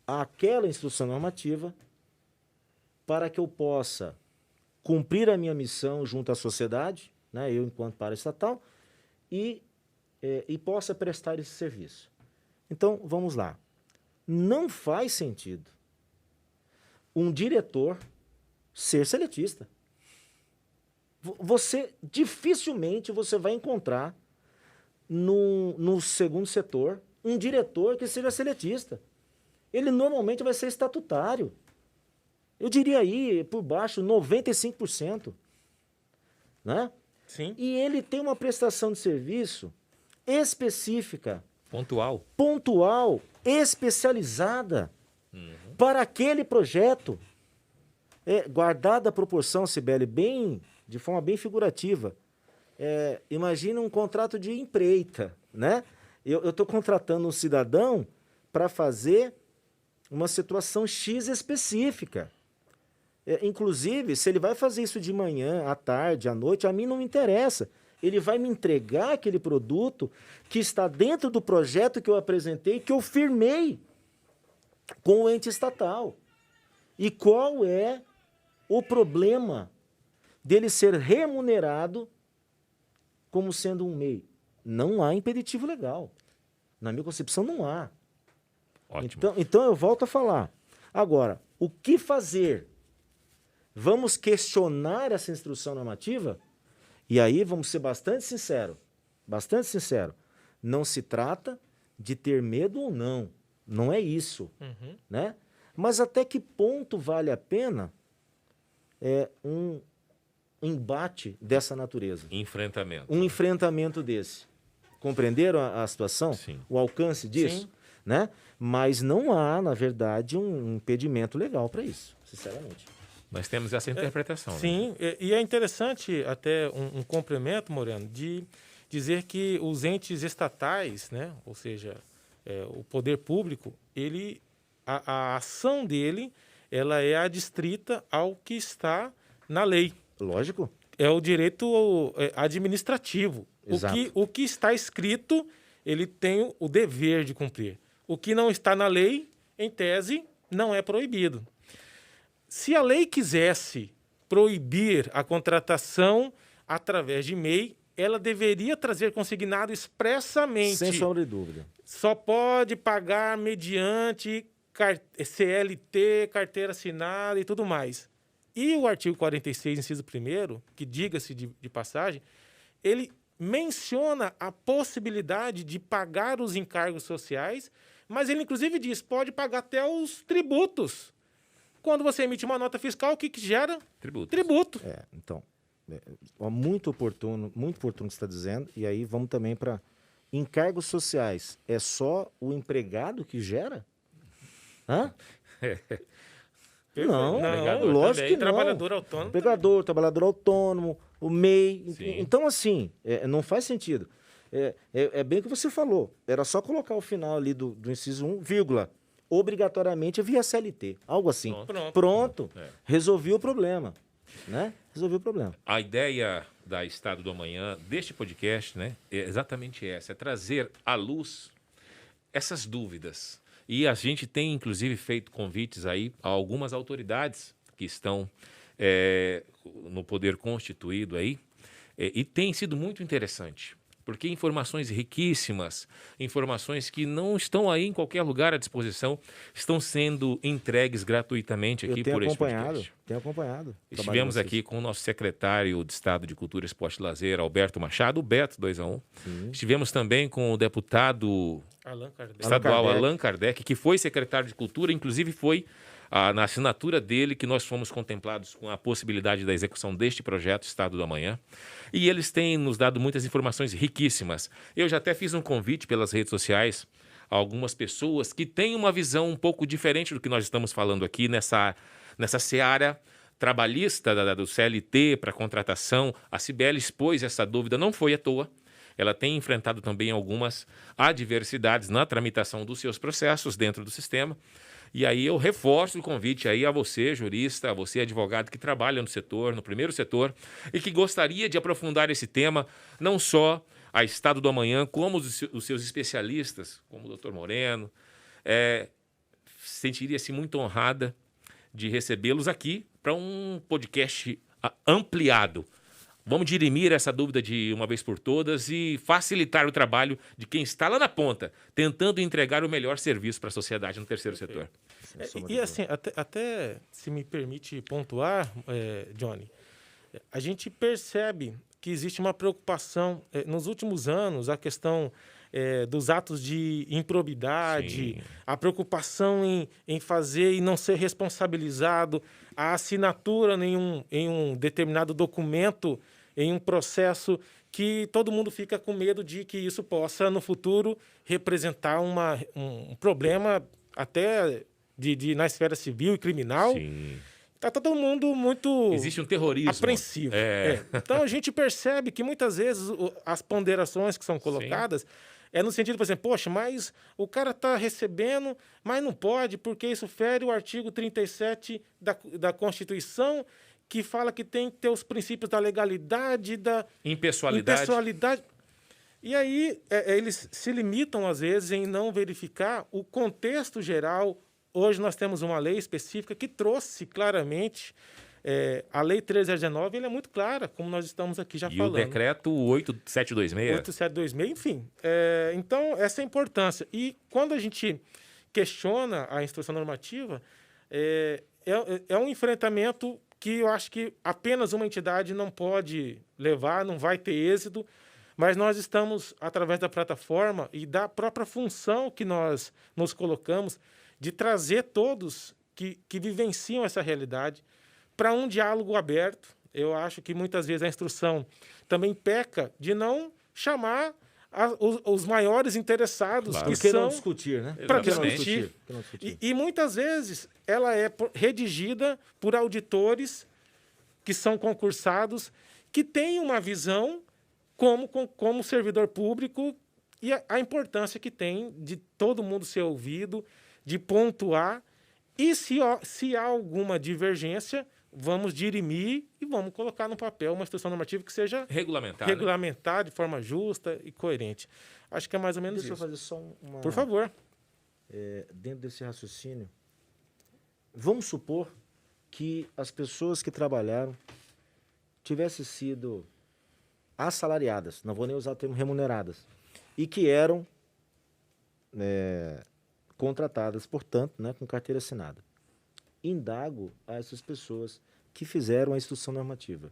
àquela instrução normativa para que eu possa cumprir a minha missão junto à sociedade, né, eu enquanto paraestatal, e possa prestar esse serviço. Então, vamos lá. Não faz sentido um diretor ser seletista. Dificilmente você vai encontrar no segundo setor um diretor que seja seletista. Ele normalmente vai ser estatutário. Eu diria aí, por baixo, 95%. Né?
Sim.
E ele tem uma prestação de serviço específica,
pontual,
especializada para aquele projeto. Guardada a proporção, Cibele, de forma bem figurativa. Imagina um contrato de empreita, né? Eu estou contratando um cidadão para fazer uma situação X específica. Inclusive, se ele vai fazer isso de manhã, à tarde, à noite, a mim não me interessa. Ele vai me entregar aquele produto que está dentro do projeto que eu apresentei, que eu firmei com o ente estatal. E qual é o problema dele ser remunerado como sendo um MEI? Não há impeditivo legal. Na minha concepção, não há.
Ótimo.
Então eu volto a falar. Agora, o que fazer? Vamos questionar essa instrução normativa? E aí vamos ser bastante sinceros. Bastante sincero. Não se trata de ter medo ou não. Não é isso. Né? Mas até que ponto vale a pena um embate dessa natureza?
Enfrentamento.
Um enfrentamento desse. Compreenderam a situação?
Sim.
O alcance disso?
Sim.
Né? Mas não há, na verdade, um impedimento legal para isso, sinceramente.
Nós temos essa interpretação.
Sim,
né?
e é interessante até um complemento, Moreno, de dizer que os entes estatais, né, ou seja, o poder público, a ação dele, ela é adstrita ao que está na lei.
Lógico.
É o direito administrativo.
Exato.
O que está escrito, ele tem o dever de cumprir. O que não está na lei, em tese, não é proibido. Se a lei quisesse proibir a contratação através de MEI, ela deveria trazer consignado expressamente.
Sem sombra de dúvida.
Só pode pagar mediante CLT, carteira assinada e tudo mais. E o artigo 46, inciso 1º, que diga-se de passagem, ele menciona a possibilidade de pagar os encargos sociais, mas ele inclusive diz, pode pagar até os tributos. Quando você emite uma nota fiscal, o que gera? Tributo.
Então, muito oportuno o que você está dizendo, e aí vamos também para encargos sociais. É só o empregado que gera? Hã? Não, lógico que não.
Trabalhador autônomo.
Empregador, trabalhador autônomo, o MEI.
Sim.
Então, assim, não faz sentido. É bem o que você falou. Era só colocar o final ali do inciso 1, vírgula. Obrigatoriamente via CLT. Algo assim. Pronto. Resolvi o problema. Né? Resolvi o problema.
A ideia da Estado do Amanhã, deste podcast, né, é exatamente essa. É trazer à luz essas dúvidas. E a gente tem, inclusive, feito convites aí a algumas autoridades que estão no poder constituído aí. E tem sido muito interessante. Porque informações riquíssimas, informações que não estão aí em qualquer lugar à disposição, estão sendo entregues gratuitamente aqui por esse podcast.
Tenho acompanhado.
Estivemos aqui com o nosso secretário de Estado de Cultura, Esporte e Lazer, Alberto Machado, o Beto 2-1. Estivemos também com o deputado estadual Allan Kardec, que foi secretário de Cultura, inclusive foi na assinatura dele que nós fomos contemplados com a possibilidade da execução deste projeto Estado do Amanhã. E eles têm nos dado muitas informações riquíssimas. Eu já até fiz um convite pelas redes sociais a algumas pessoas que têm uma visão um pouco diferente do que nós estamos falando aqui nessa seara trabalhista do CLT para contratação. A Cibele expôs essa dúvida, não foi à toa. Ela tem enfrentado também algumas adversidades na tramitação dos seus processos dentro do sistema. E aí eu reforço o convite aí a você, jurista, a você, advogado que trabalha no setor, no primeiro setor, e que gostaria de aprofundar esse tema, não só a Estado do Amanhã, como os seus especialistas, como o doutor Moreno, sentiria-se muito honrada de recebê-los aqui para um podcast ampliado. Vamos dirimir essa dúvida de uma vez por todas e facilitar o trabalho de quem está lá na ponta, tentando entregar o melhor serviço para a sociedade no terceiro setor.
E assim, até se me permite pontuar, Johnny, a gente percebe que existe uma preocupação nos últimos anos, a questão dos atos de improbidade, sim, a preocupação em fazer e não ser responsabilizado, a assinatura em um determinado documento, em um processo que todo mundo fica com medo de que isso possa, no futuro, representar um problema até na esfera civil e criminal.
Sim.
Está todo mundo muito
existe um terrorismo
apreensivo. Então, a gente percebe que, muitas vezes, as ponderações que são colocadas no sentido, por exemplo, poxa, mas o cara está recebendo, mas não pode, porque isso fere o artigo 37 da Constituição, que fala que tem que ter os princípios da legalidade, da impessoalidade. E aí, eles se limitam, às vezes, em não verificar o contexto geral. Hoje nós temos uma lei específica que trouxe claramente, a Lei 1319, ela é muito clara, como nós estamos aqui já falando.
E o decreto 8726.
8726, enfim. Então, essa é a importância. E quando a gente questiona a instrução normativa, é um enfrentamento que eu acho que apenas uma entidade não pode levar, não vai ter êxito, mas nós estamos, através da plataforma e da própria função que nós nos colocamos, de trazer todos que vivenciam essa realidade para um diálogo aberto. Eu acho que muitas vezes a instrução também peca de não chamar os maiores interessados,
claro,
que são...
não discutir, né?
Para discutir. E muitas vezes ela é redigida por auditores que são concursados, que têm uma visão como servidor público e a importância que tem de todo mundo ser ouvido, de pontuar, e se há alguma divergência, vamos dirimir e vamos colocar no papel uma instrução normativa que seja regulamentar de forma justa e coerente. Acho que é mais ou menos isso.
Deixa eu fazer só uma...
Por favor.
Dentro desse raciocínio, vamos supor que as pessoas que trabalharam tivessem sido assalariadas, não vou nem usar o termo remuneradas, e que eram contratadas, portanto, né, com carteira assinada. Indago a essas pessoas que fizeram a instrução normativa.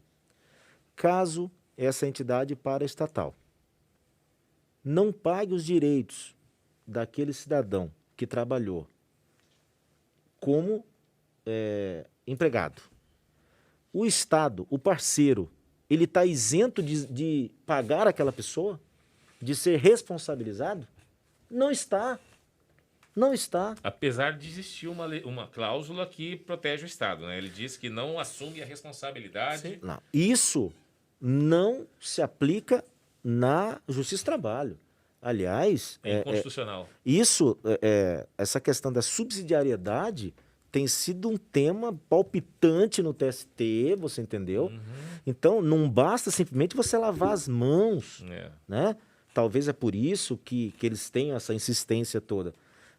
Caso essa entidade paraestatal não pague os direitos daquele cidadão que trabalhou como empregado, o Estado, o parceiro, ele está isento de pagar aquela pessoa, de ser responsabilizado? Não está. Não está.
Apesar de existir uma cláusula que protege o Estado, né? Ele diz que não assume a responsabilidade.
Não. Isso não se aplica na Justiça do Trabalho. Aliás...
É inconstitucional.
Essa questão da subsidiariedade tem sido um tema palpitante no TST, você entendeu? Uhum. Então, não basta simplesmente você lavar as mãos, né? Talvez é por isso que eles têm essa insistência toda.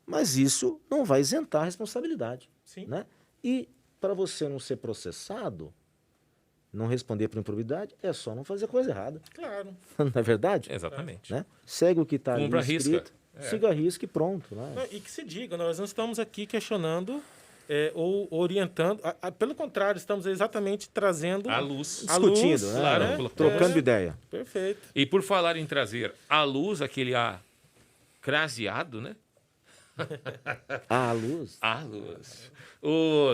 Mas isso não vai isentar a responsabilidade.
Sim.
Né? E para você não ser processado, não responder por improbidade, é só não fazer coisa errada.
Claro.
Não é verdade?
Exatamente.
Né? Segue o que está ali escrito, siga a risca e pronto. Né?
Não, e que se diga, nós não estamos aqui questionando ou orientando. Pelo contrário, estamos exatamente trazendo...
à luz.
Discutindo, né?
Claro,
trocando ideia.
Perfeito.
E por falar em trazer à luz aquele craseado, né?
À luz?
À luz.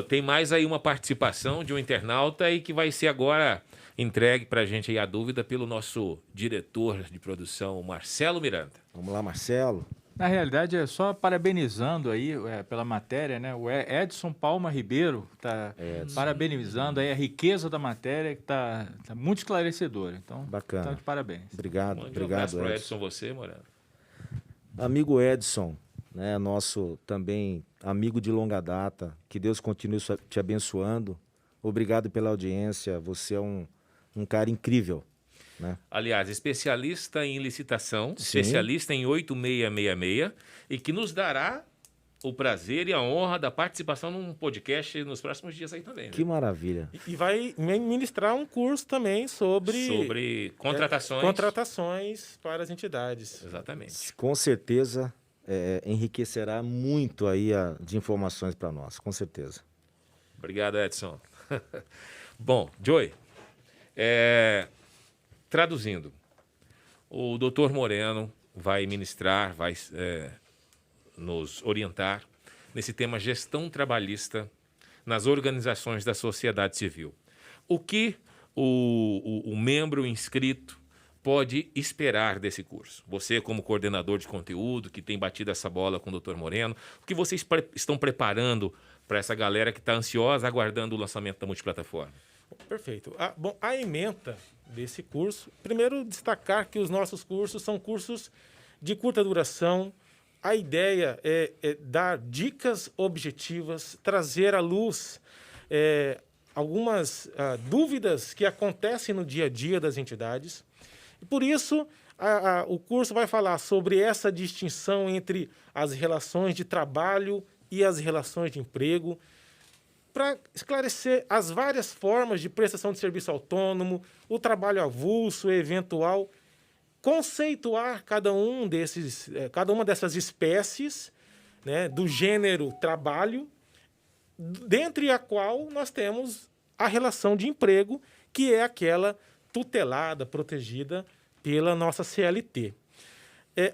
Tem mais aí uma participação de um internauta e que vai ser agora entregue para a gente aí a dúvida pelo nosso diretor de produção, Marcelo Miranda.
Vamos lá, Marcelo.
Na realidade, é só parabenizando aí pela matéria, né? O Edson Palma Ribeiro está parabenizando aí a riqueza da matéria, que está muito esclarecedora. Então,
bacana.
Então, de parabéns.
Obrigado,
Mande
obrigado,
um abraço para
Edson.
Edson, você, Moreno.
Amigo Edson, né, nosso também amigo de longa data, que Deus continue te abençoando. Obrigado pela audiência, você é um cara incrível. Né?
Aliás, especialista em licitação,
Sim.
especialista em 8666 e que nos dará o prazer e a honra da participação num podcast nos próximos dias aí também.
Que maravilha.
E vai ministrar um curso também sobre
contratações.
Contratações para as entidades.
Exatamente.
Com certeza enriquecerá muito aí de informações para nós, com certeza.
Obrigado, Edson. Bom, Joey, traduzindo, o Dr. Moreno vai ministrar, vai nos orientar nesse tema gestão trabalhista nas organizações da sociedade civil. O que o membro inscrito pode esperar desse curso? Você, como coordenador de conteúdo, que tem batido essa bola com o Dr. Moreno, o que vocês estão preparando para essa galera que está ansiosa, aguardando o lançamento da multiplataforma?
Perfeito. A ementa desse curso, primeiro destacar que os nossos cursos são cursos de curta duração. A ideia é dar dicas objetivas, trazer à luz algumas dúvidas que acontecem no dia a dia das entidades. E por isso, o curso vai falar sobre essa distinção entre as relações de trabalho e as relações de emprego, para esclarecer as várias formas de prestação de serviço autônomo, o trabalho avulso, eventual, conceituar cada uma dessas espécies, né, do gênero trabalho, dentre a qual nós temos a relação de emprego, que é aquela tutelada, protegida pela nossa CLT.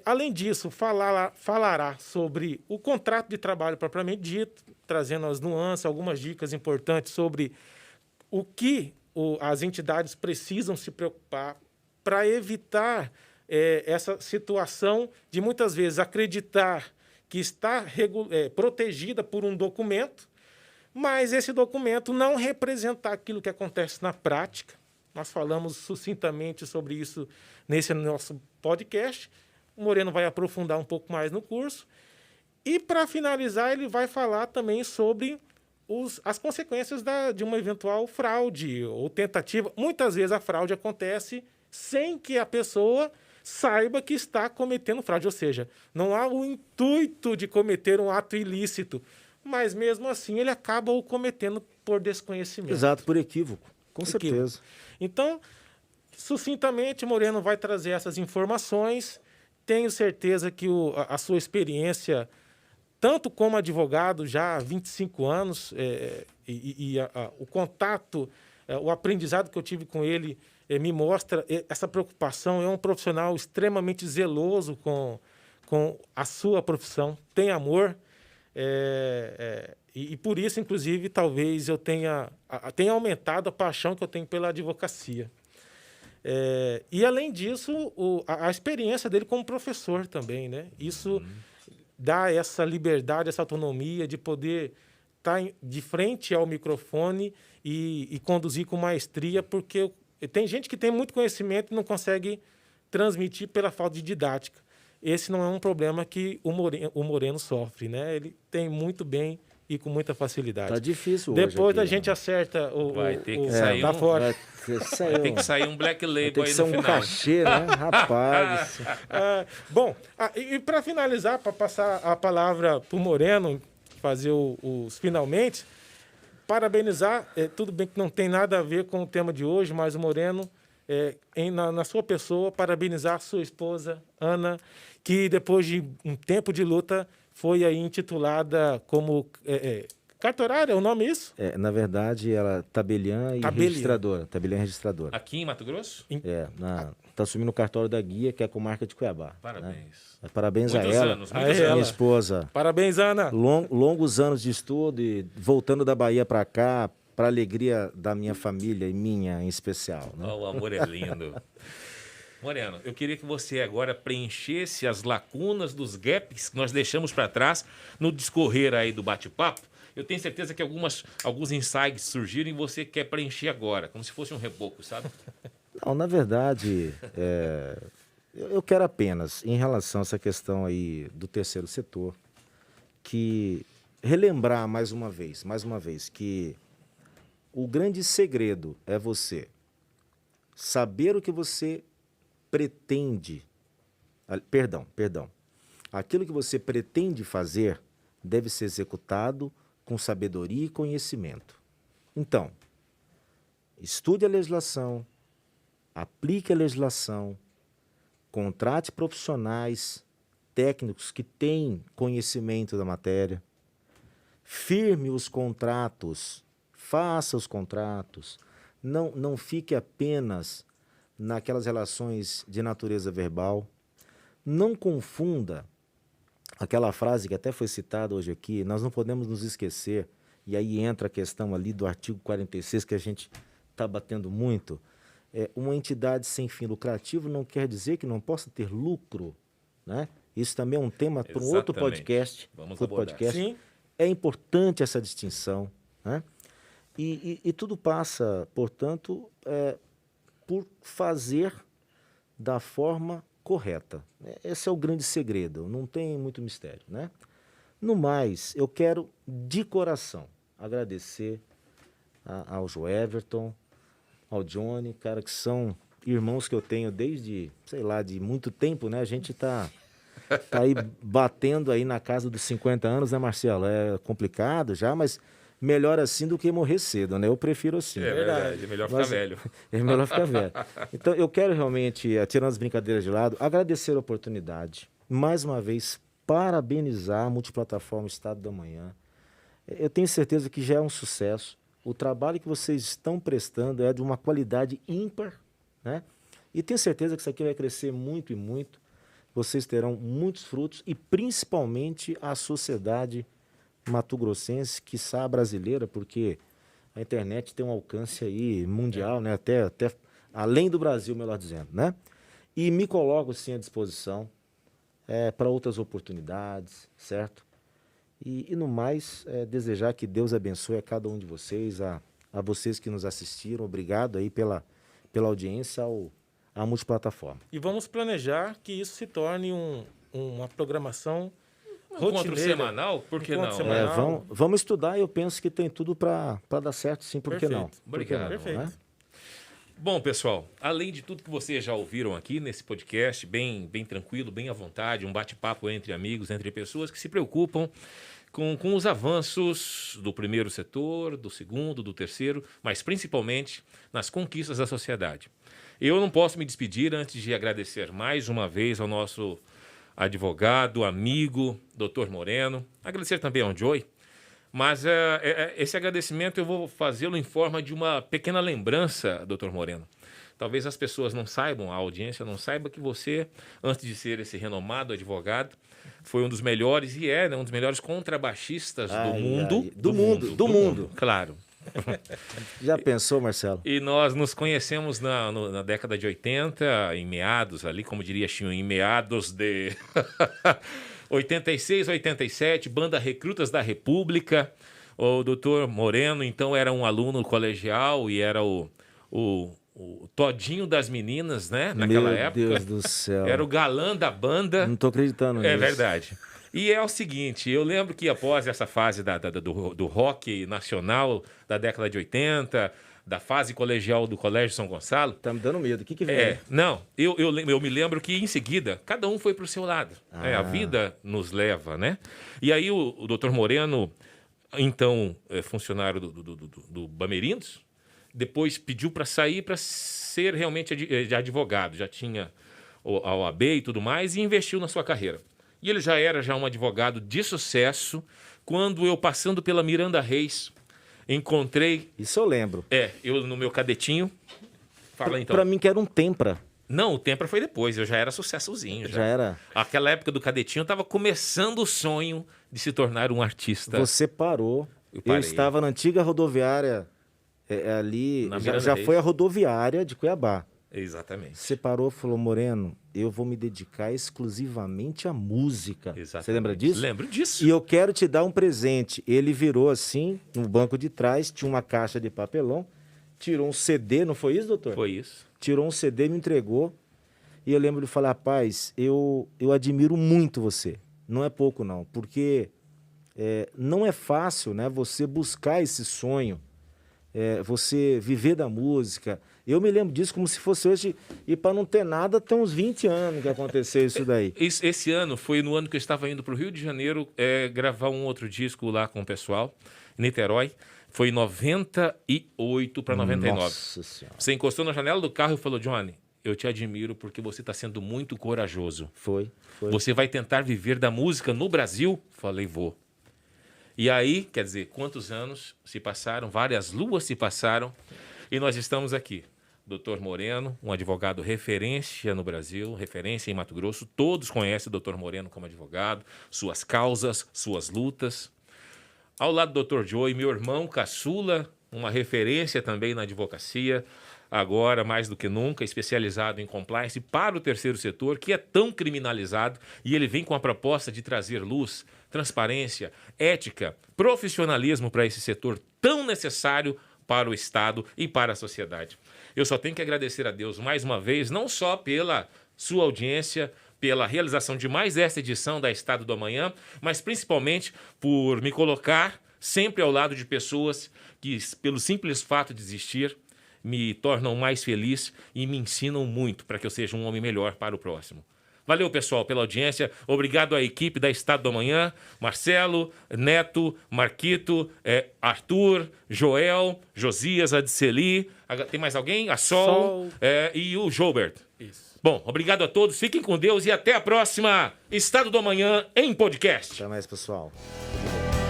Além disso, falará sobre o contrato de trabalho propriamente dito, trazendo as nuances, algumas dicas importantes sobre o que as entidades precisam se preocupar para evitar essa situação de, muitas vezes, acreditar que está protegida por um documento, mas esse documento não representar aquilo que acontece na prática. Nós falamos sucintamente sobre isso nesse nosso podcast. O Moreno vai aprofundar um pouco mais no curso. E, para finalizar, ele vai falar também sobre as consequências de uma eventual fraude ou tentativa. Muitas vezes a fraude acontece sem que a pessoa saiba que está cometendo fraude, ou seja, não há o intuito de cometer um ato ilícito, mas mesmo assim ele acaba o cometendo por desconhecimento.
Exato, por equívoco, com certeza.
Então, sucintamente, Moreno vai trazer essas informações. Tenho certeza que a sua experiência, tanto como advogado já há 25 anos, o contato, o aprendizado que eu tive com ele me mostra essa preocupação. É um profissional extremamente zeloso com a sua profissão, tem amor, e por isso, inclusive, talvez eu tenha aumentado a paixão que eu tenho pela advocacia. E, além disso, a experiência dele como professor também, né? Isso dá essa liberdade, essa autonomia de poder estar de frente ao microfone e conduzir com maestria, porque tem gente que tem muito conhecimento e não consegue transmitir pela falta de didática. Esse não é um problema que o Moreno sofre, né? Ele tem muito bem e com muita facilidade.
Tá difícil hoje.
Depois
aqui,
a gente acerta
vai ter que sair
da fora.
Vai ter que sair um black label aí no
final. Tem que ser um cachê, né? Rapaz.
Bom, e para finalizar, para passar a palavra para o Moreno, fazer os finalmente, parabenizar, tudo bem que não tem nada a ver com o tema de hoje, mas o Moreno, na sua pessoa, parabenizar a sua esposa, Ana, que depois de um tempo de luta foi aí intitulada como cartorária, é o nome isso?
Na verdade, ela tabeliã e registradora. Tabeliã e registradora.
Aqui em Mato Grosso?
Está assumindo o cartório da Guia, que é a comarca de Cuiabá.
Parabéns.
Né? Parabéns
Muitos
a ela,
anos,
minha esposa.
Parabéns, Ana.
Longos anos de estudo e voltando da Bahia para cá, para alegria da minha família e minha em especial. Né?
O amor é lindo. Moreno, eu queria que você agora preenchesse as lacunas dos gaps que nós deixamos para trás no discorrer aí do bate-papo. Eu tenho certeza que alguns insights surgiram e você quer preencher agora, como se fosse um reboco, sabe?
Não, na verdade, eu quero apenas, em relação a essa questão aí do terceiro setor, que relembrar mais uma vez, que o grande segredo é você saber o que você pretende, perdão, aquilo que você pretende fazer deve ser executado com sabedoria e conhecimento. Então, estude a legislação, aplique a legislação, contrate profissionais técnicos que têm conhecimento da matéria, firme os contratos, faça os contratos, não fique apenas naquelas relações de natureza verbal, não confunda aquela frase que até foi citada hoje aqui, nós não podemos nos esquecer, e aí entra a questão ali do artigo 46 que a gente está batendo muito, uma entidade sem fim lucrativo não quer dizer que não possa ter lucro, né? Isso também é um tema para um outro podcast.
Vamos abordar.
Sim.
É importante essa distinção, né? E tudo passa, portanto, por fazer da forma correta. Esse é o grande segredo, não tem muito mistério, né? No mais, eu quero de coração agradecer ao Joeverton, ao Johnny, cara, que são irmãos que eu tenho desde, sei lá, de muito tempo, né? A gente tá aí batendo aí na casa dos 50 anos, né, Marcelo? É complicado já, mas melhor assim do que morrer cedo, né? Eu prefiro assim.
É verdade, é melhor ficar velho.
É melhor ficar velho. Então, eu quero realmente, tirando as brincadeiras de lado, agradecer a oportunidade. Mais uma vez, parabenizar a Multiplataforma Estado da Manhã. Eu tenho certeza que já é um sucesso. O trabalho que vocês estão prestando é de uma qualidade ímpar, né? E tenho certeza que isso aqui vai crescer muito e muito. Vocês terão muitos frutos e principalmente a sociedade mato-grossense, quiçá brasileira, porque a internet tem um alcance aí mundial, né? Até além do Brasil, melhor dizendo, né? E me coloco sim à disposição para outras oportunidades, certo? E no mais, desejar que Deus abençoe a cada um de vocês, a vocês que nos assistiram. Obrigado aí pela audiência à Multiplataforma.
E vamos planejar que isso se torne uma programação
Encontro semanal? Por que não?
Semanal.
Vamos estudar e eu penso que tem tudo para dar certo, sim, por que não?
Obrigado.
Perfeito.
Né?
Bom, pessoal, além de tudo que vocês já ouviram aqui nesse podcast, bem tranquilo, bem à vontade, um bate-papo entre amigos, entre pessoas que se preocupam com os avanços do primeiro setor, do segundo, do terceiro, mas principalmente nas conquistas da sociedade. Eu não posso me despedir antes de agradecer mais uma vez ao nosso advogado, amigo, Dr. Moreno, agradecer também ao Joey. Mas esse agradecimento eu vou fazê-lo em forma de uma pequena lembrança, Dr. Moreno. Talvez as pessoas não saibam, a audiência não saiba que você, antes de ser esse renomado advogado, foi um dos melhores e né, um dos melhores contrabaixistas do mundo. Claro.
Já pensou, Marcelo?
E nós nos conhecemos na década de 80, em meados ali, como diria Chinho, em meados de 86, 87, Banda Recrutas da República. O doutor Moreno, então, era um aluno colegial e era o todinho das meninas, né? Naquela época.
Meu Deus do céu.
Era o galã da banda.
Não estou acreditando nisso.
É verdade. E é o seguinte, eu lembro que após essa fase do rock nacional da década de 80, da fase colegial do Colégio São Gonçalo...
Tá me dando medo. O que vem?
Não, eu me lembro que em seguida, cada um foi para o seu lado. A vida nos leva, né? E aí o doutor Moreno, então funcionário do Bamerindos, depois pediu para sair para ser realmente advogado. Já tinha a OAB e tudo mais e investiu na sua carreira. E ele já era um advogado de sucesso quando eu, passando pela Miranda Reis, encontrei...
Isso eu lembro.
Eu no meu cadetinho... Fala então.
Para mim que era um Tempra.
Não, o Tempra foi depois, eu já era sucessozinho.
Já era?
Aquela época do Cadetinho, eu estava começando o sonho de se tornar um artista.
Você parou. Eu estava na antiga rodoviária ali, já foi a rodoviária de Cuiabá.
Exatamente.
Você parou e falou, Moreno, eu vou me dedicar exclusivamente à música.
Exatamente.
Você lembra disso?
Lembro disso.
E eu quero te dar um presente. Ele virou assim, no banco de trás, tinha uma caixa de papelão, tirou um CD, não foi isso, doutor?
Foi isso.
Tirou um CD, me entregou. E eu lembro de falar, rapaz, eu admiro muito você. Não é pouco, não. Porque não é fácil, né, você buscar esse sonho, você viver da música. Eu me lembro disso como se fosse hoje, e para não ter nada, tem uns 20 anos que aconteceu isso daí.
Esse ano foi no ano que eu estava indo para o Rio de Janeiro gravar um outro disco lá com o pessoal, em Niterói. Foi em 98 para 99.
Nossa Senhora.
Você encostou na janela do carro e falou, Johnny, eu te admiro porque você está sendo muito corajoso.
Foi.
Você vai tentar viver da música no Brasil? Falei, vou. E aí, quer dizer, quantos anos se passaram, várias luas se passaram, e nós estamos aqui. Dr. Moreno, um advogado referência no Brasil, referência em Mato Grosso. Todos conhecem o Dr. Moreno como advogado, suas causas, suas lutas. Ao lado do Dr. Joey, meu irmão caçula, uma referência também na advocacia, agora mais do que nunca especializado em compliance para o terceiro setor, que é tão criminalizado, e ele vem com a proposta de trazer luz, transparência, ética, profissionalismo para esse setor tão necessário para o Estado e para a sociedade. Eu só tenho que agradecer a Deus mais uma vez, não só pela sua audiência, pela realização de mais esta edição da Estado do Amanhã, mas principalmente por me colocar sempre ao lado de pessoas que, pelo simples fato de existir, me tornam mais feliz e me ensinam muito para que eu seja um homem melhor para o próximo. Valeu, pessoal, pela audiência. Obrigado à equipe da Estado do Amanhã, Marcelo, Neto, Marquito, Arthur, Joel, Josias, Adiceli. Tem mais alguém? A Sol. E o Joubert.
Isso.
Bom, obrigado a todos. Fiquem com Deus e até a próxima Estado do Amanhã em podcast.
Até mais, pessoal. Tudo bom.